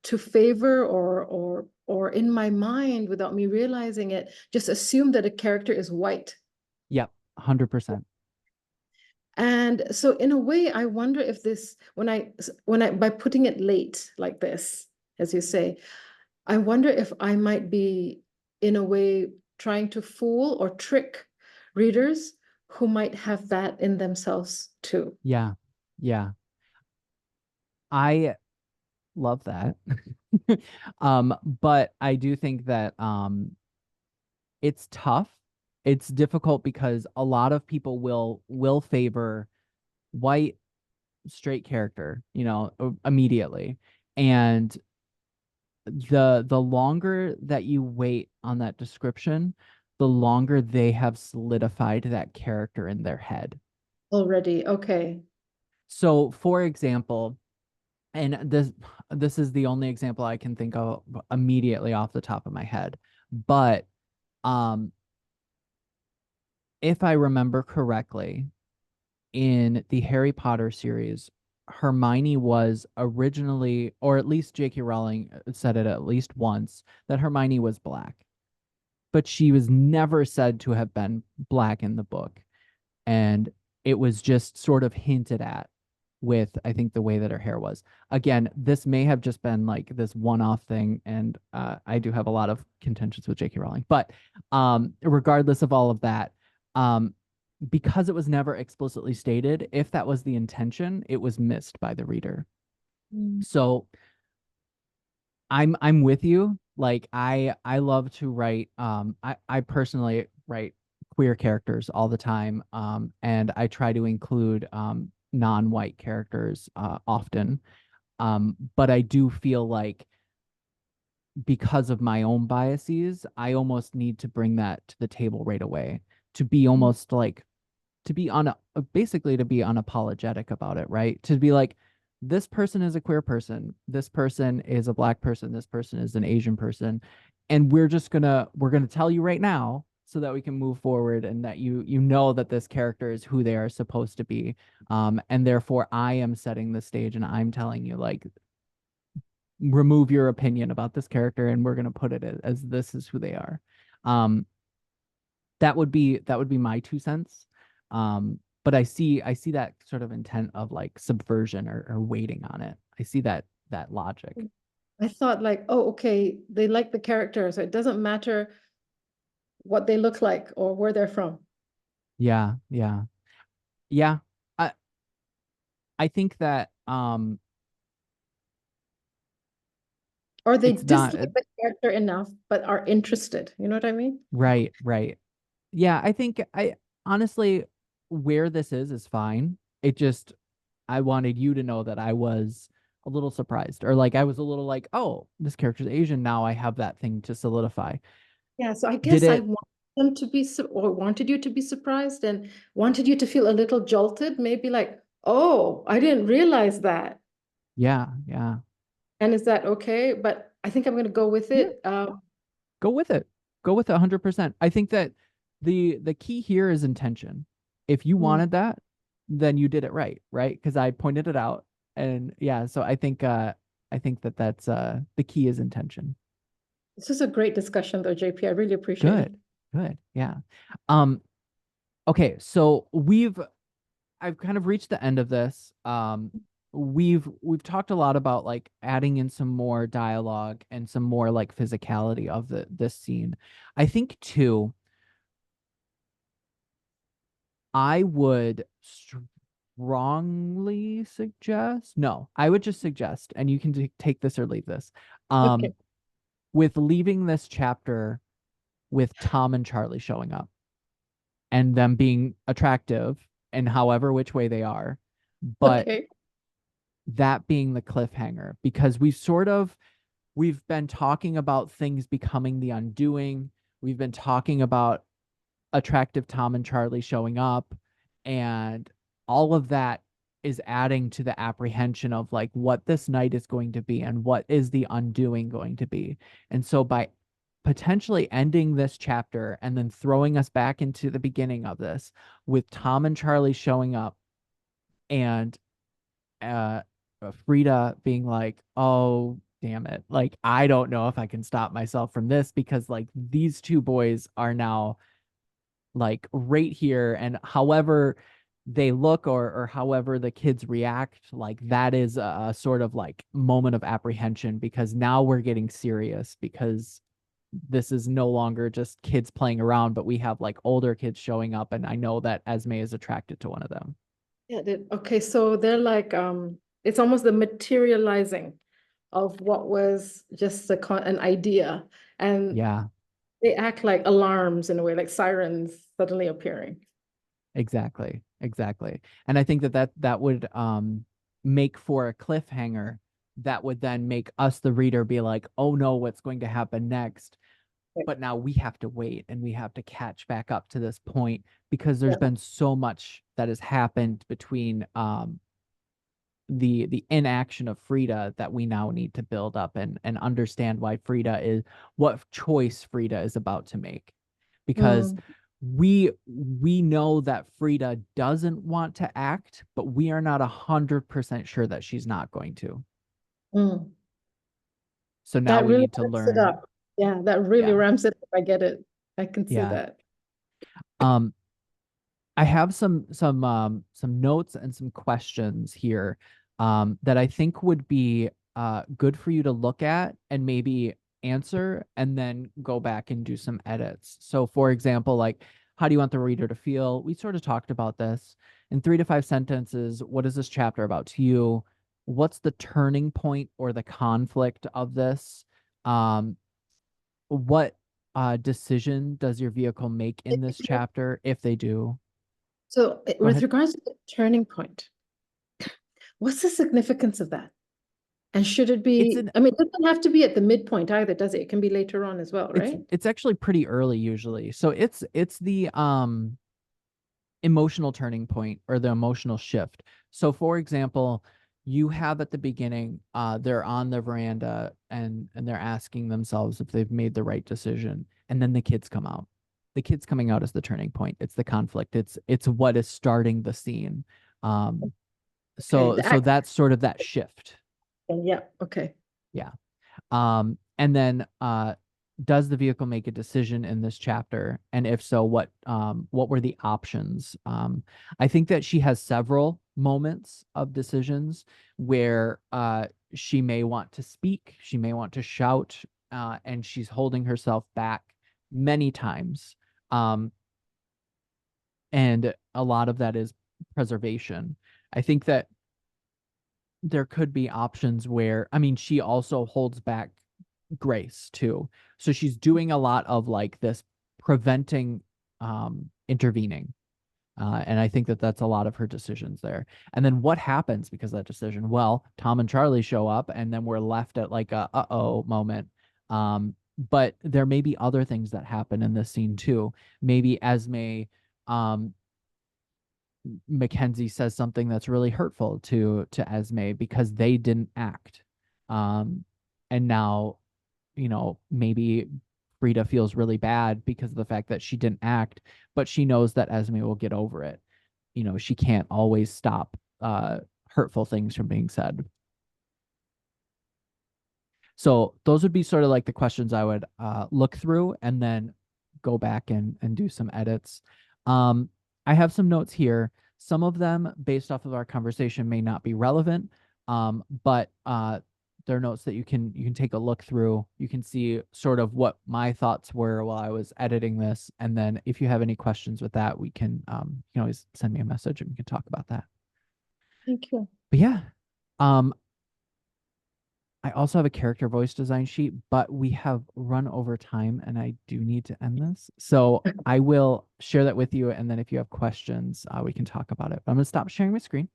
to favor or in my mind, without me realizing it, just assume that a character is white. Yep. 100%. And so in a way, I wonder if this, when I by putting it late like this, as you say, I wonder if I might be in a way trying to fool or trick readers who might have that in themselves too. Yeah. Yeah. I love that. But I do think that it's tough. It's difficult because a lot of people will favor white straight character, immediately. And the longer that you wait on that description, the longer they have solidified that character in their head. Already. Okay. So, for example, and this is the only example I can think of immediately off the top of my head, but um if I remember correctly, in the Harry Potter series, Hermione was originally, or at least J.K. Rowling said it at least once, that Hermione was black, but she was never said to have been black in the book. And it was just sort of hinted at with, I think, the way that her hair was. Again, this may have just been like this one-off thing, and I do have a lot of contentions with J.K. Rowling. But regardless of all of that, um, because it was never explicitly stated, if that was the intention, it was missed by the reader. Mm. So I'm with you. Like I love to write I personally write queer characters all the time. And I try to include non-white characters often. But I do feel like because of my own biases, I almost need to bring that to the table right away to be almost like to be on basically to be unapologetic about it, right? To be like, this person is a queer person, this person is a black person, this person is an Asian person, and we're gonna tell you right now so that we can move forward and that you know that this character is who they are supposed to be. And therefore I am setting the stage and I'm telling you, like, remove your opinion about this character and we're gonna put it as this is who they are. um that would be my 2 cents. But I see that sort of intent of like subversion or waiting on it. I see that logic. I thought like, oh, okay, they like the character, so it doesn't matter what they look like or where they're from. Yeah, yeah, yeah. I think that Or they it's not dislike the character enough, but are interested. You know what I mean? right, right. Yeah, I think I honestly, where this is fine. It just, I wanted you to know that I was a little surprised, or like I was a little like, oh, this character's Asian, now I have that thing to solidify. Yeah, so I Did guess I it? want them to be, or wanted you to be surprised and wanted you to feel a little jolted, maybe like, oh, I didn't realize that. Yeah, yeah. And is that okay? But I think I'm going to go with Yeah, it. go with it. Go with it 100%. I think that the key here is intention. If you Mm, wanted that, then you did it right, right? Because I pointed it out. And yeah, so I think that that's the key is intention. this is a great discussion, though, JP. I really appreciate it. Good. Good. Yeah. Um okay, so I've kind of reached the end of this. We've talked a lot about like adding in some more dialogue and some more like physicality of this scene. I think too, I would strongly suggest, no, I would just suggest, and you can take this or leave this, Okay. um, with leaving this chapter with Tom and Charlie showing up and them being attractive and however which way they are, but Okay. that being the cliffhanger because we've been talking about things becoming the undoing. We've been talking about attractive Tom and Charlie showing up, and all of that is adding to the apprehension of like what this night is going to be and what is the undoing going to be. And so by potentially ending this chapter and then throwing us back into the beginning of this with Tom and Charlie showing up and uh Frida being like, "Oh, damn it. Like I don't know if I can stop myself from this because like these two boys are now like right here and however they look or however the kids react, like that is a sort of like moment of apprehension because now we're getting serious because this is no longer just kids playing around, but we have like older kids showing up and I know that Esme is attracted to one of them." Yeah, okay, so they're like it's almost the materializing of what was just an idea. And Yeah, they act like alarms in a way, like sirens suddenly appearing. exactly. Exactly. And I think that that would make for a cliffhanger that would then make us the reader be like, "Oh no, what's going to happen next?" Okay. But now we have to wait and we have to catch back up to this point because there's Yeah. been so much that has happened between the inaction of Frida that we now need to build up and understand why Frida is what choice Frida is about to make. Because Mm, we know that Frida doesn't want to act, but we are not 100% sure that she's not going to. mm. So now That we really need to ramps it learn. up. Yeah, that really Yeah. ramps it up. I get it. I can see Yeah. that. Um, I have some notes and some questions here that I think would be good for you to look at and maybe answer and then go back and do some edits. So for example, like how do you want the reader to feel? We sort of talked about this. In 3 to 5 sentences, what is this chapter about to you? What's the turning point or the conflict of this? Um, what decision does your vehicle make in this chapter if they do? So Go with ahead. regards to the turning point, what's the significance of that? And should it It's be, an I mean, it doesn't have to be at the midpoint either, does it? It can be later on as well, right? it's actually pretty early usually. So it's the emotional turning point or the emotional shift. So for example, you have at the beginning, they're on the veranda and they're asking themselves if they've made the right decision. And then the kids come out. The kids coming out is the turning point. It's the conflict. It's what is starting the scene. Um, Okay, so that's sort of that shift. yeah, okay. Yeah. And then does the vehicle make a decision in this chapter? And if so, what were the options? I think that she has several moments of decisions where she may want to speak, she may want to shout, and she's holding herself back many times. Um, and a lot of that is preservation. I think that there could be options where, I mean, she also holds back Grace too. So she's doing a lot of like this preventing intervening. And I think that that's a lot of her decisions there. And then what happens because of that decision? Well, Tom and Charlie show up and then we're left at like a uh-oh moment. But there may be other things that happen in this scene too. Maybe Esme um Mackenzie says something that's really hurtful to Esme because they didn't act. And now, maybe Frida feels really bad because of the fact that she didn't act, but she knows that Esme will get over it. She can't always stop hurtful things from being said. So those would be sort of like the questions I would look through and then go back and do some edits. Um, I have some notes here. Some of them, based off of our conversation, may not be relevant, but they're notes that you can take a look through. You can see sort of what my thoughts were while I was editing this, and then if you have any questions with that, you can always send me a message and we can talk about that. Thank you. But yeah, um, I also have a character voice design sheet, but we have run over time and I do need to end this. So I will share that with you. And then if you have questions, we can talk about it. But I'm going to stop sharing my screen.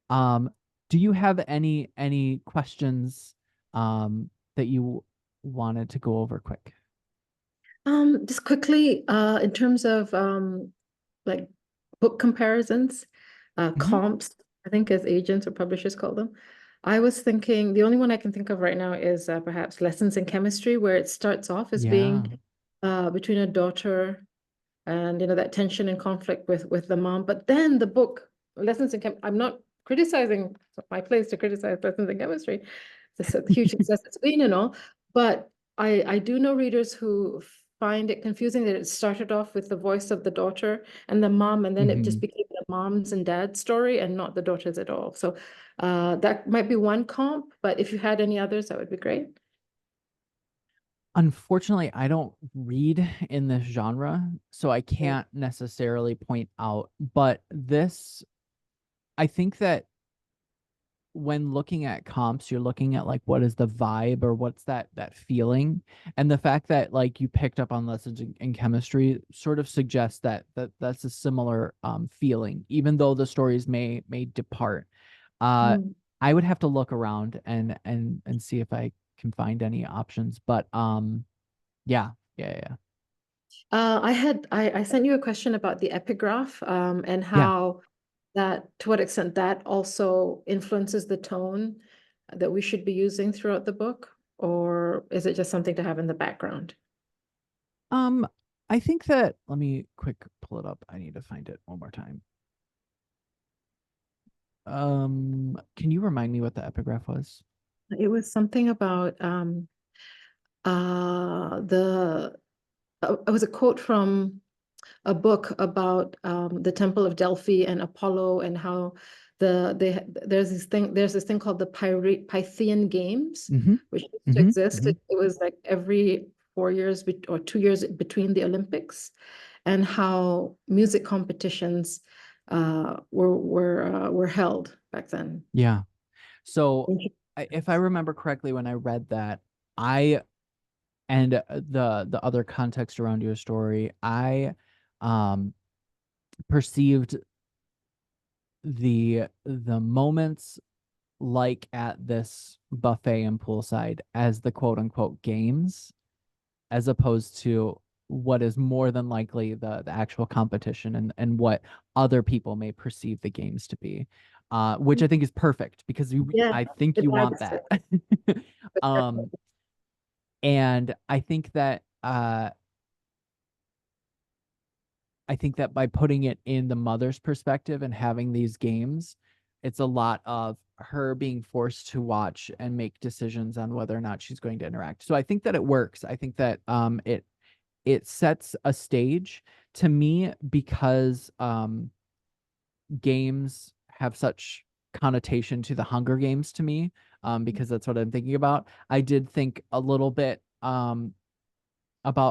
Um, do you have any questions that you wanted to go over quick? Just quickly, in terms of like book comparisons, Hmm. comps, I think as agents or publishers call them. I was thinking the only one I can think of right now is perhaps Lessons in Chemistry, where it starts off as Yeah. being between a daughter and that tension and conflict with the mom. But then the book Lessons in Chem, I'm not criticizing, it's not my place to criticize Lessons in Chemistry. It's a huge success it's been and all, but I do know readers who find it confusing that it started off with the voice of the daughter and the mom, and then it just Hmm. became the mom's and dad's story and not the daughter's at all. So that might be one comp, but if you had any others, that would be great. Unfortunately, I don't read in this genre, so I Yeah. can't necessarily point out, but this, I think that when looking at comps, you're looking at like what is the vibe or what's that feeling. And the fact that like you picked up on lessons in chemistry sort of suggests that's a similar feeling, even though the stories may depart. Uh Mm. I would have to look around and see if I can find any options. But yeah, yeah. I sent you a question about the epigraph, and Yeah. how that, to what extent that also influences the tone that we should be using throughout the book, or is it just something to have in the background? Um, I think that let me quick pull it up. I need to find it one more time. Can you remind me what the epigraph was? It was something about the it was a quote from a book about the Temple of Delphi and Apollo, and how there's this thing called the Pythian Games, Mm-hmm. which used to Mm-hmm. exist. Mm-hmm. It was like every 4 years or 2 years between the Olympics, and how music competitions were held back then. Yeah. So if I remember correctly, when I read that, I and the other context around your story, I um perceived the moments like at this buffet and poolside as the quote unquote games, as opposed to what is more than likely the actual competition and what other people may perceive the games to be, which I think is perfect because Yeah, I think it you want adds to that. um, and I think that by putting it in the mother's perspective and having these games, it's a lot of her being forced to watch and make decisions on whether or not she's going to interact. So I think that it works. I think that it sets a stage to me because games have such connotation to the Hunger Games to me, because that's what I'm thinking about. I did think a little bit about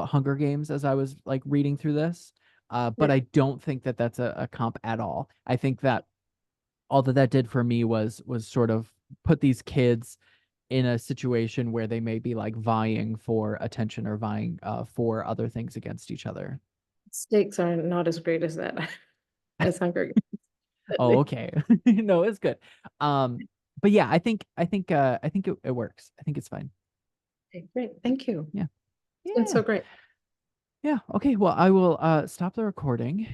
Hunger Games as I was like reading through this, but Yeah. I don't think that that's a comp at all. I think that all that did for me was sort of put these kids in a situation where they may be like vying for attention or vying for other things against each other. Stakes are not as great as that as Hunger Games. Oh, Definitely. okay. No, it's good. Um, but yeah, I think it works. I think it's fine. Okay, great. Thank you. Yeah. It's been Yeah. so great. Yeah. Okay. Well, I will stop the recording